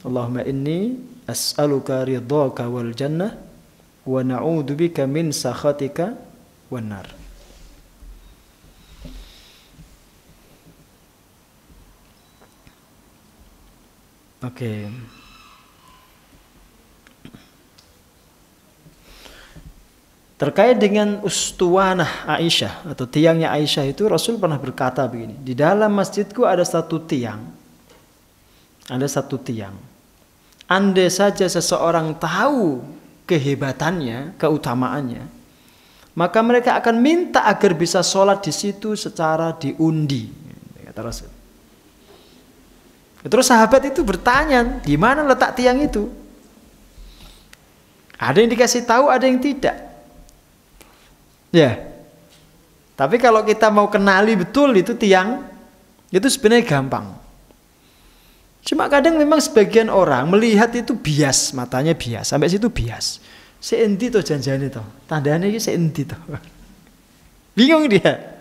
Allahumma inni as'aluka ridhaka wal jannah wa na'udzubika min sakhatika wan nar. Oke. Terkait dengan ustuwanah Aisyah atau tiangnya Aisyah itu Rasul pernah berkata begini, di dalam masjidku ada satu tiang. Ada satu tiang. andai saja seseorang tahu kehebatannya, keutamaannya, maka mereka akan minta agar bisa sholat di situ secara diundi, kata Rasul. Terus sahabat itu bertanya, di mana letak tiang itu? Ada yang dikasih tahu, ada yang tidak. Ya. Tapi kalau kita mau kenali betul itu tiang, itu sebenarnya gampang. Cuma kadang memang sebagian orang melihat itu bias, matanya bias, sampai situ bias. Seendi toh janjane toh, tandanya ini seendi toh. Bingung dia.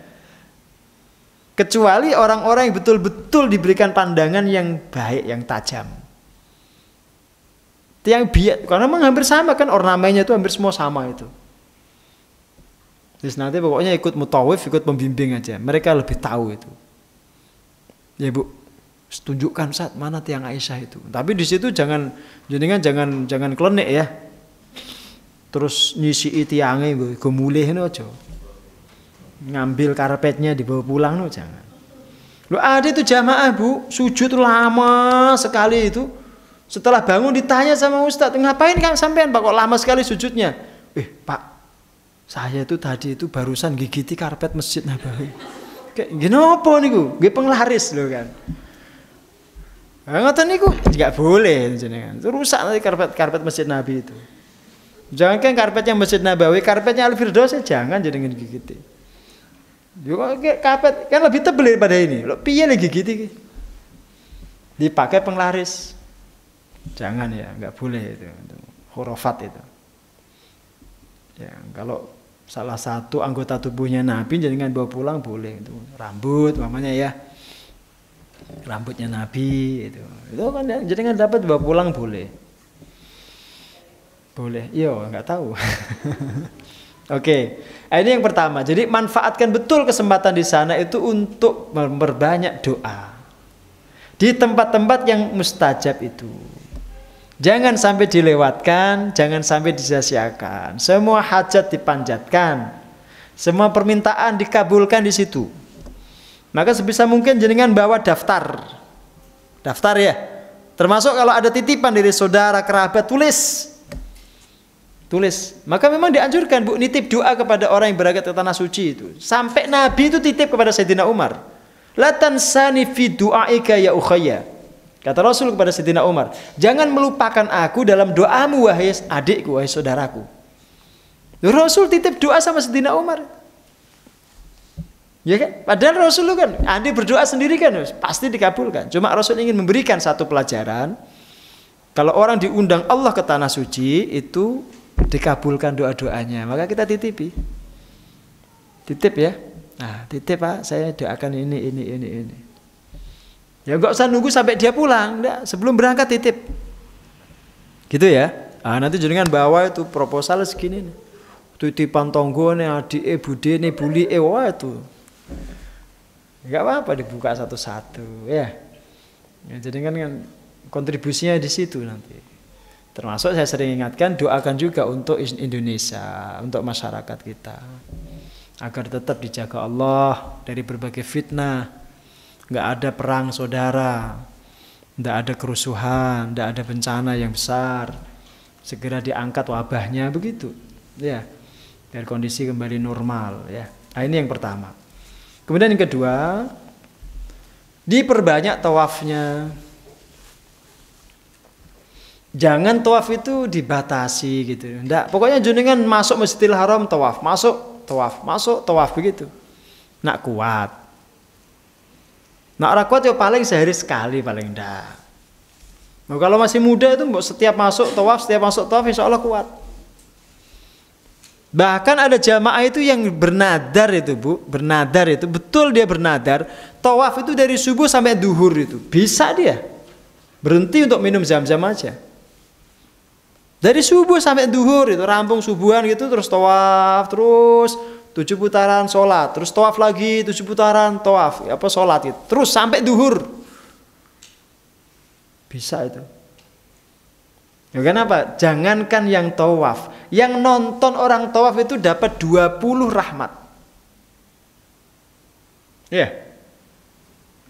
Kecuali orang-orang yang betul-betul diberikan pandangan yang baik, yang tajam. Tiang bias, karena memang hampir sama kan, ornamennya itu hampir semua sama itu. Terus nanti pokoknya ikut mutawif, ikut pembimbing aja. Mereka lebih tahu itu. Ya Bu, tunjukkan saat mana tiang Aisyah itu. Tapi di situ jangan klenik ya. Terus nyisi tiangnya Bu, gemulih no aja. Ngambil karpetnya dibawa pulang no jangan. Lu ada itu jamaah Bu, sujud lama sekali itu. Setelah bangun ditanya sama Ustadz, ngapain Kang sampean Pak kok lama sekali sujudnya? Pak, saya itu tadi itu barusan gigiti karpet Masjid Nabawi. Kayak gini apa niku? Nggih penglaris lho kan. Ngoten niku enggak boleh jenengan. Itu rusak nanti karpet Masjid Nabi itu. Jangan kan karpetnya Masjid Nabawi, karpetnya Al-Firdaus jangan jenengan gigiti. Yo karpet kan lebih tebal daripada ini. Lho piye lagi gigiti? Dipakai penglaris. Jangan ya, enggak boleh itu. Khurafat itu. Ya, kalau salah satu anggota tubuhnya Nabi jangan bawa pulang boleh itu. Rambut mamanya ya. Rambutnya Nabi itu kan jangan dapat bawa pulang boleh. Boleh. Iya, enggak tahu. Oke. Ini yang pertama. Jadi manfaatkan betul kesempatan di sana itu untuk memperbanyak doa. Di tempat-tempat yang mustajab itu. Jangan sampai dilewatkan, jangan sampai disia-siakan. Semua hajat dipanjatkan, semua permintaan dikabulkan di situ. Maka sebisa mungkin jenengan bawa daftar ya. Termasuk kalau ada titipan dari saudara kerabat tulis. Maka memang dianjurkan Bu nitip doa kepada orang yang berangkat ke tanah suci itu. Sampai Nabi itu titip kepada Sayyidina Umar. La tansani fi du'aika ya ukhayya. Kata Rasul kepada Sayyidina Umar, jangan melupakan aku dalam doamu wahai adikku, wahai saudaraku. Rasul titip doa sama Sayyidina Umar. Ya kan? Padahal Rasul kan, Andi berdoa sendiri kan, pasti dikabulkan. Cuma Rasul ingin memberikan satu pelajaran. Kalau orang diundang Allah ke tanah suci, itu dikabulkan doa-doanya. Maka kita titipi. Titip ya. Nah, titip Pak, saya doakan ini. Ya enggak usah nunggu sampai dia pulang, enggak, sebelum berangkat titip. Gitu ya. Nanti jenengan bawa itu proposal segini nih. Titipan tonggone adike budene buli wah itu. Enggak apa-apa dibuka satu-satu ya. Ya jenengan kan kontribusinya di situ nanti. Termasuk saya sering ingatkan doakan juga untuk Indonesia, untuk masyarakat kita. Agar tetap dijaga Allah dari berbagai fitnah. Nggak ada perang saudara, nggak ada kerusuhan, nggak ada bencana yang besar, segera diangkat wabahnya begitu, ya, biar kondisi kembali normal, ya. Nah, ini yang pertama. Kemudian yang kedua, diperbanyak tawafnya. Jangan tawaf itu dibatasi gitu, nggak. Pokoknya jenengan masuk Masjidil Haram tawaf, masuk tawaf begitu. Nak kuat. Nak rakwat ya paling sehari sekali paling enggak. Nah, kalau masih muda itu setiap masuk tawaf insya Allah kuat. Bahkan ada jamaah itu yang bernadar itu Bu, betul dia bernadar, tawaf itu dari subuh sampai duhur itu. Bisa dia berhenti untuk minum zam-zam aja. Dari subuh sampai duhur itu rampung subuhan gitu terus tawaf terus 7 putaran sholat, terus tawaf lagi 7 putaran tawaf, sholat gitu. Terus sampai duhur. Bisa itu. Ya kenapa? Jangankan yang tawaf, yang nonton orang tawaf itu dapat 20 rahmat. Ya.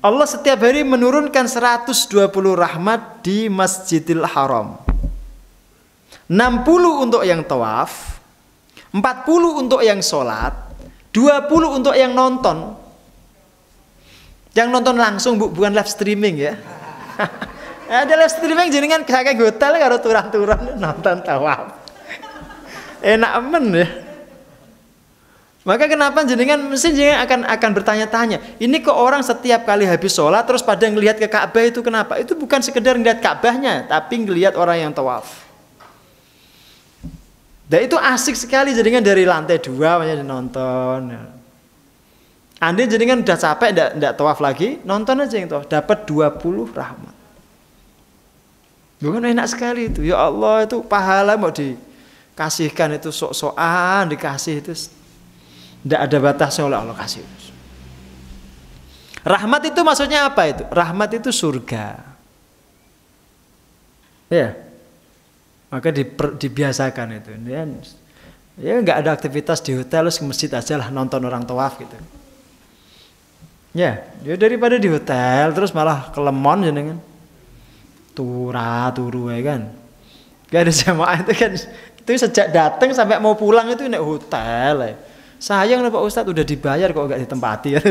Allah setiap hari menurunkan 120 rahmat di Masjidil Haram. 60 untuk yang tawaf, 40 untuk yang sholat, 20 untuk yang nonton. Yang nonton langsung Bu, bukan live streaming ya. Ada live streaming jenengan kayak hotel karo turun-turun nonton tawaf. Enak men ya. Maka kenapa jenengan mesti jenengan akan bertanya-tanya, ini kok orang setiap kali habis sholat terus pada ngelihat ke Ka'bah itu kenapa? Itu bukan sekedar ngelihat Ka'bahnya, tapi ngelihat orang yang tawaf. Dan itu asik sekali jenengan dari lantai 2 banyak nonton. Andai jenengan udah capek enggak tawaf lagi, nonton aja yang tawaf, dapat 20 rahmat. Bukan enak sekali itu. Ya Allah, itu pahala mau dikasihkan itu sok-sokan dikasih itu. Tidak ada batasnya oleh Allah kasih. Rahmat itu maksudnya apa itu? Rahmat itu surga. Ya. Maka dibiasakan itu. Ya nggak ada aktivitas di hotel, terus ke masjid aja lah nonton orang tawaf gitu. Ya daripada di hotel terus malah kelemon jenengan. Turu ya kan. Gak ada jamaah itu kan. Itu sejak datang sampai mau pulang itu naik hotel ya. Sayang Pak Ustadz udah dibayar kok nggak ditempati ya.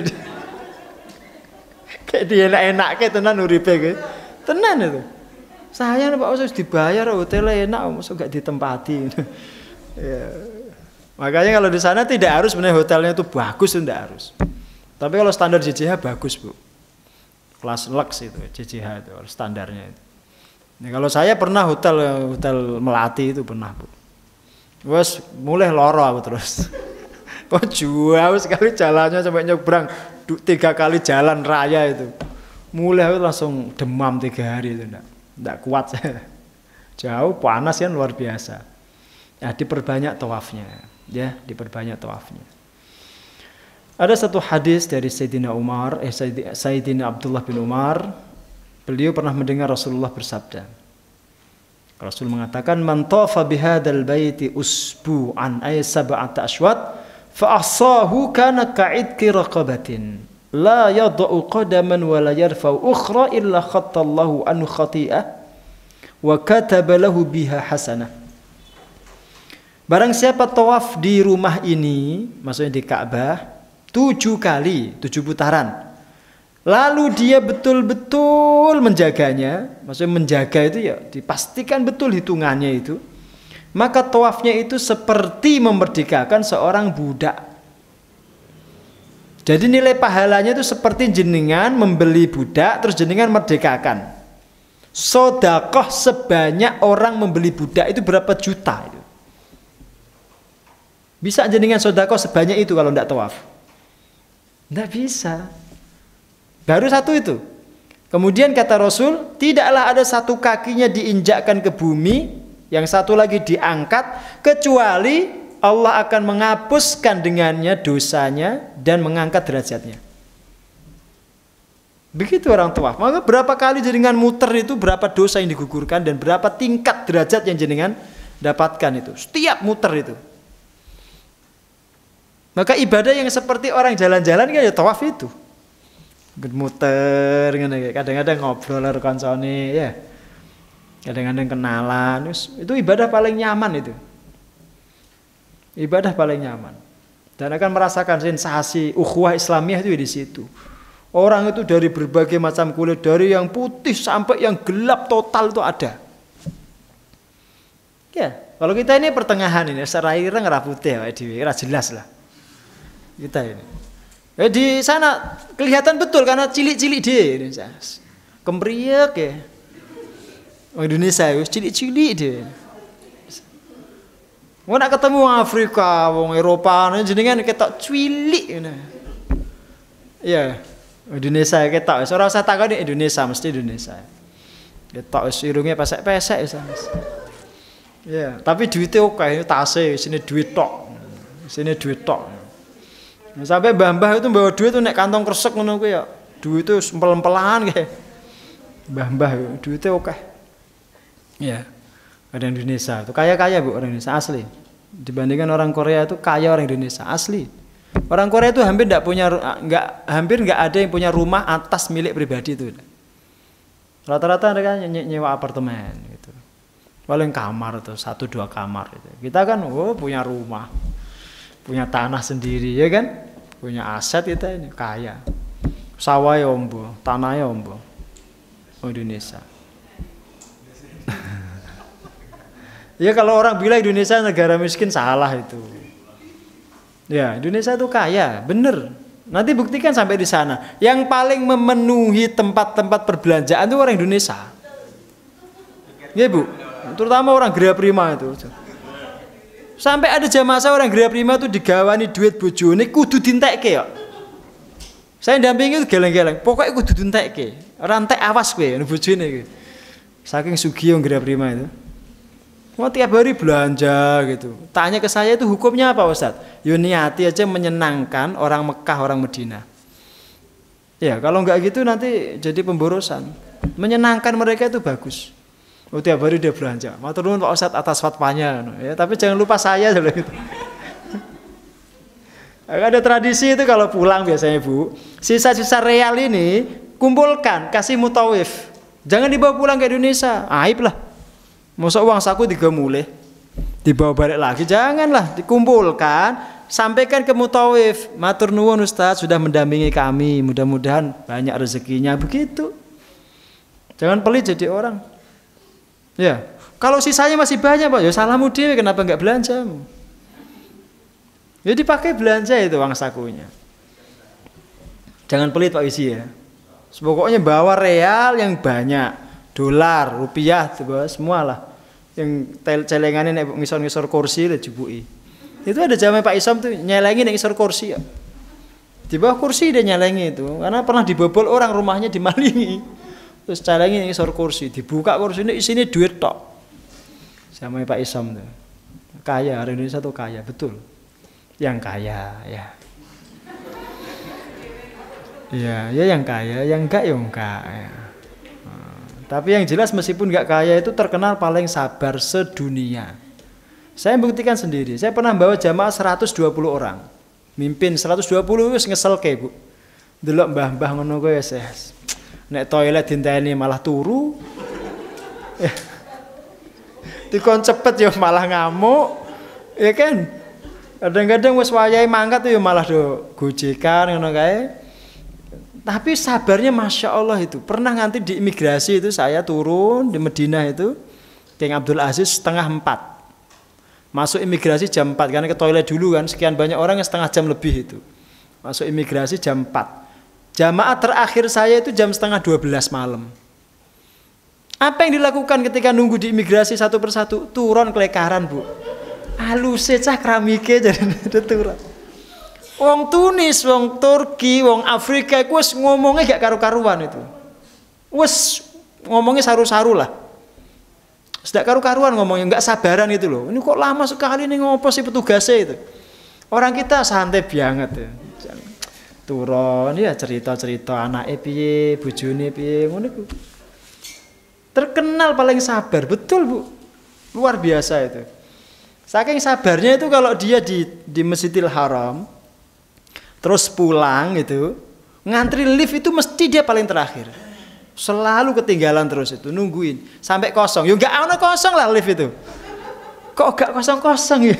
Kayak dia enak-enak kayak tenan uripe kayak. Tenan itu. Sayang Pak Ustadz dibayar hotelnya enak masuk nggak ditempati. Ya. Makanya kalau di sana tidak harus sebenarnya hotelnya itu bagus, tidak harus. Tapi kalau standar JJH bagus Bu. Kelas Lux itu JJH itu standarnya itu. Nah, kalau saya pernah hotel Melati itu pernah Bu. Wes mulai loro aku terus. Oh jauh sekali jalannya sampai nyebrang 3 kali jalan raya itu. Mulai aku langsung demam 3 hari itu enggak kuat saya. Jauh panas kan luar biasa. Ya diperbanyak tawafnya, ya diperbanyak tawafnya. Ada satu hadis dari Sayyidina Abdullah bin Umar. Beliau pernah mendengar Rasulullah bersabda. Rasul mengatakan man tafa bihadzal baiti usbu'an ay sab'ata ashwat fa ahsahu kana ka'idki raqabatin la yad'u qadaman wa la yarfa'u ukhra illa khattallahu anhu khati'ah wa kataba lahu biha hasanah. Barang siapa tawaf di rumah ini, maksudnya di Ka'bah 7 kali, 7 putaran. Lalu dia betul-betul menjaganya, maksudnya menjaga itu ya dipastikan betul hitungannya itu. Maka tawafnya itu seperti memerdekakan seorang budak. Jadi nilai pahalanya itu seperti jenengan membeli budak terus jenengan merdekakan. Sedekah sebanyak orang membeli budak itu berapa juta itu? Bisa jenengan sedekah sebanyak itu kalau tidak tawaf? Tidak bisa. Baru satu itu. Kemudian kata Rasul, tidaklah ada satu kakinya diinjakkan ke bumi, yang satu lagi diangkat, kecuali Allah akan menghapuskan dengannya dosanya dan mengangkat derajatnya. Begitu orang tawaf. Maka berapa kali jenengan muter itu, berapa dosa yang digugurkan dan berapa tingkat derajat yang jenengan dapatkan itu. Setiap muter itu. Maka ibadah yang seperti orang jalan-jalan kan ya tawaf itu. Muter kadang-kadang ngobrol karo kancane ya. Kadang-kadang kenalan, itu ibadah paling nyaman itu. Ibadah paling nyaman. Dan akan merasakan sensasi ukhuwah Islamiyah itu di situ. Orang itu dari berbagai macam kulit, dari yang putih sampai yang gelap total itu ada. Ya, kalau kita ini pertengahan ini, serairan nggak putih ya, nggak jelas lah. Kita ini. Ya di sana kelihatan betul karena cilik-cilik dia, kemeriak ya. Orang Indonesia itu cilik-cilik dia. Mau nak ketemu orang Afrika, orang Eropa, jenengan ketok cilik, ya Indonesia ketok. Seorang saya takut di Indonesia mesti Indonesia. Ketok irungnya pesek-pesek ya. Tapi duitnya oke, tasnya sini duit tok, sini duit tok. Sampai mbah-mbah itu bawa duit tuh nek kantong kresek ngono kuwi ya. Duit itu empel-empelan kayak. Mbah-mbah duitnya oke. Ya. Ada Indonesia itu kaya-kaya Bu orang Indonesia asli. Dibandingkan orang Korea itu kaya orang Indonesia asli. Orang Korea itu hampir nggak ada yang punya rumah atas milik pribadi itu. Rata-rata mereka nyewa apartemen gitu. Paling kamar tuh 1-2 kamar gitu. Kita kan punya rumah, punya tanah sendiri ya kan, punya aset kita ini kaya. Sawah ya ombo, tanah ya ombo. Indonesia. Ya kalau orang bilang Indonesia negara miskin salah itu. Ya, Indonesia itu kaya, bener. Nanti buktikan sampai di sana. Yang paling memenuhi tempat-tempat perbelanjaan itu orang Indonesia. Ya Bu, terutama orang Gria Prima itu. Sampai ada jamaah orang Gria Prima itu digawani duit bojone kudu dintekke ya. Saya dampingi itu geleng-geleng, pokoknya kudu dintekke. Rantek awas kowe bojone iki. Saking sugih Gria Prima itu. Mau tiap hari belanja gitu. Tanya ke saya itu hukumnya apa Ustaz? Yo niati aja menyenangkan orang Mekah, orang Medina. Ya kalau enggak gitu nanti jadi pemborosan. Menyenangkan mereka itu bagus. Oh tiap hari dia belanja. Matur nuwun Pak Ustaz atas fatwanya. Ya, tapi jangan lupa saya dulu gitu. Ada tradisi itu kalau pulang biasanya Bu, sisa-sisa real ini kumpulkan, kasih mutawif. Jangan dibawa pulang ke Indonesia, aib lah. Masa uang saku digemulih, dibawa balik lagi, janganlah, dikumpulkan, sampaikan ke mutawif. Matur nuwun Ustaz sudah mendampingi kami, mudah-mudahan banyak rezekinya, begitu. Jangan pelit jadi orang. Ya, kalau sisanya masih banyak Pak, ya salahmu dewe, kenapa enggak belanja? Ya dipakai belanja itu uang sakunya. Jangan pelit Pak Wisi ya. Pokoknya bawa real yang banyak. Dolar, rupiah, semua lah. Yang celengannya ngisor-ngisor kursi lah jebuki. Itu ada jamaah Pak Isom tuh nyelengin ngisor kursi ya. Di bawah kursi dia nyelengi itu, karena pernah dibobol orang rumahnya dimalingi. Terus celengin ngisor kursi, dibuka kursi ini isinya duit tok. Jamaah Pak Isom tuh. Kaya, orang Indonesia tuh kaya, betul. Yang kaya ya. Ya yang kaya, yang enggak ya enggak ya. Tapi yang jelas meskipun nggak kaya itu terkenal paling sabar sedunia. Saya buktikan sendiri. Saya pernah bawa jamaah 120 orang. Mimpin 120 wis ngesel ke Bu. Delok mbah-mbah ngono kowe wis. Nek toilet dinteni malah turu. Dikon cepet ya malah ngamuk. Ya kan? Kadang-kadang wis wayahe mangkat ya malah do gojekan ngono kae. Tapi sabarnya Masya Allah itu. Pernah nanti di imigrasi itu saya turun di Medina itu. King Abdul Aziz 3:30. Masuk imigrasi jam 4. Karena ke toilet dulu kan. Sekian banyak orang yang setengah jam lebih itu. Masuk imigrasi jam 4. Jamaah terakhir saya itu jam 11:30 malam. Apa yang dilakukan ketika nunggu di imigrasi satu persatu? Turun kelekaran Bu. Aluse cah kramike jadi turun. Wong Tunis, wong Turki, wong Afrika iku wis ngomongnya gak karu-karuan itu. Wis ngomongnya saru-saru lah. Sudah karu-karuan ngomongnya, enggak sabaran itu loh. Ini kok lama sekali nih ngopo sih petugasnya itu. Orang kita santai banget ya. Turun ya cerita-cerita anake piye, bojone piye, ngono iku. Terkenal paling sabar, betul Bu. Luar biasa itu. Saking sabarnya itu kalau dia di Masjidil Haram terus pulang itu, ngantri lift itu mesti dia paling terakhir. Selalu ketinggalan terus itu, nungguin sampai kosong. Ya enggak ono kosong lah lift itu. Kok enggak kosong-kosong ya?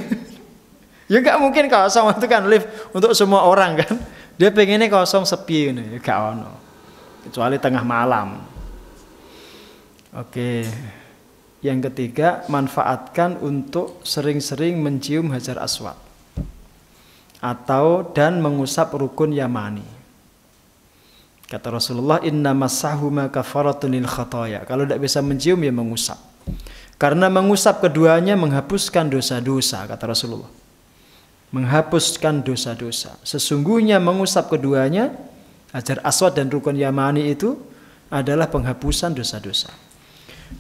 Ya enggak mungkin kosong, itu kan lift untuk semua orang kan. Dia pengennya kosong sepi ini, ya enggak ono. Kecuali tengah malam. Oke. Yang ketiga, manfaatkan untuk sering-sering mencium Hajar Aswad. Atau dan mengusap rukun Yamani. Kata Rasulullah, inna masahuma kafaratun lil khataya. Kalau tidak bisa mencium ya mengusap. Karena mengusap keduanya menghapuskan dosa-dosa, kata Rasulullah. Menghapuskan dosa-dosa. Sesungguhnya mengusap keduanya, Hajar Aswad dan rukun Yamani itu adalah penghapusan dosa-dosa.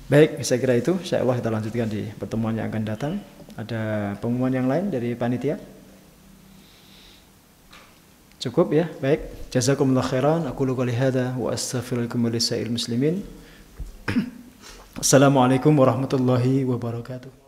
Baik, saya kira itu. Insyaallah kita lanjutkan di pertemuan yang akan datang. Ada pengumuman yang lain dari panitia? Cukup ya, baik. Jazakumullah khairan. Aku qouli hadza wa astaghfirullakum wa lisa'il muslimin. Assalamualaikum warahmatullahi wabarakatuh.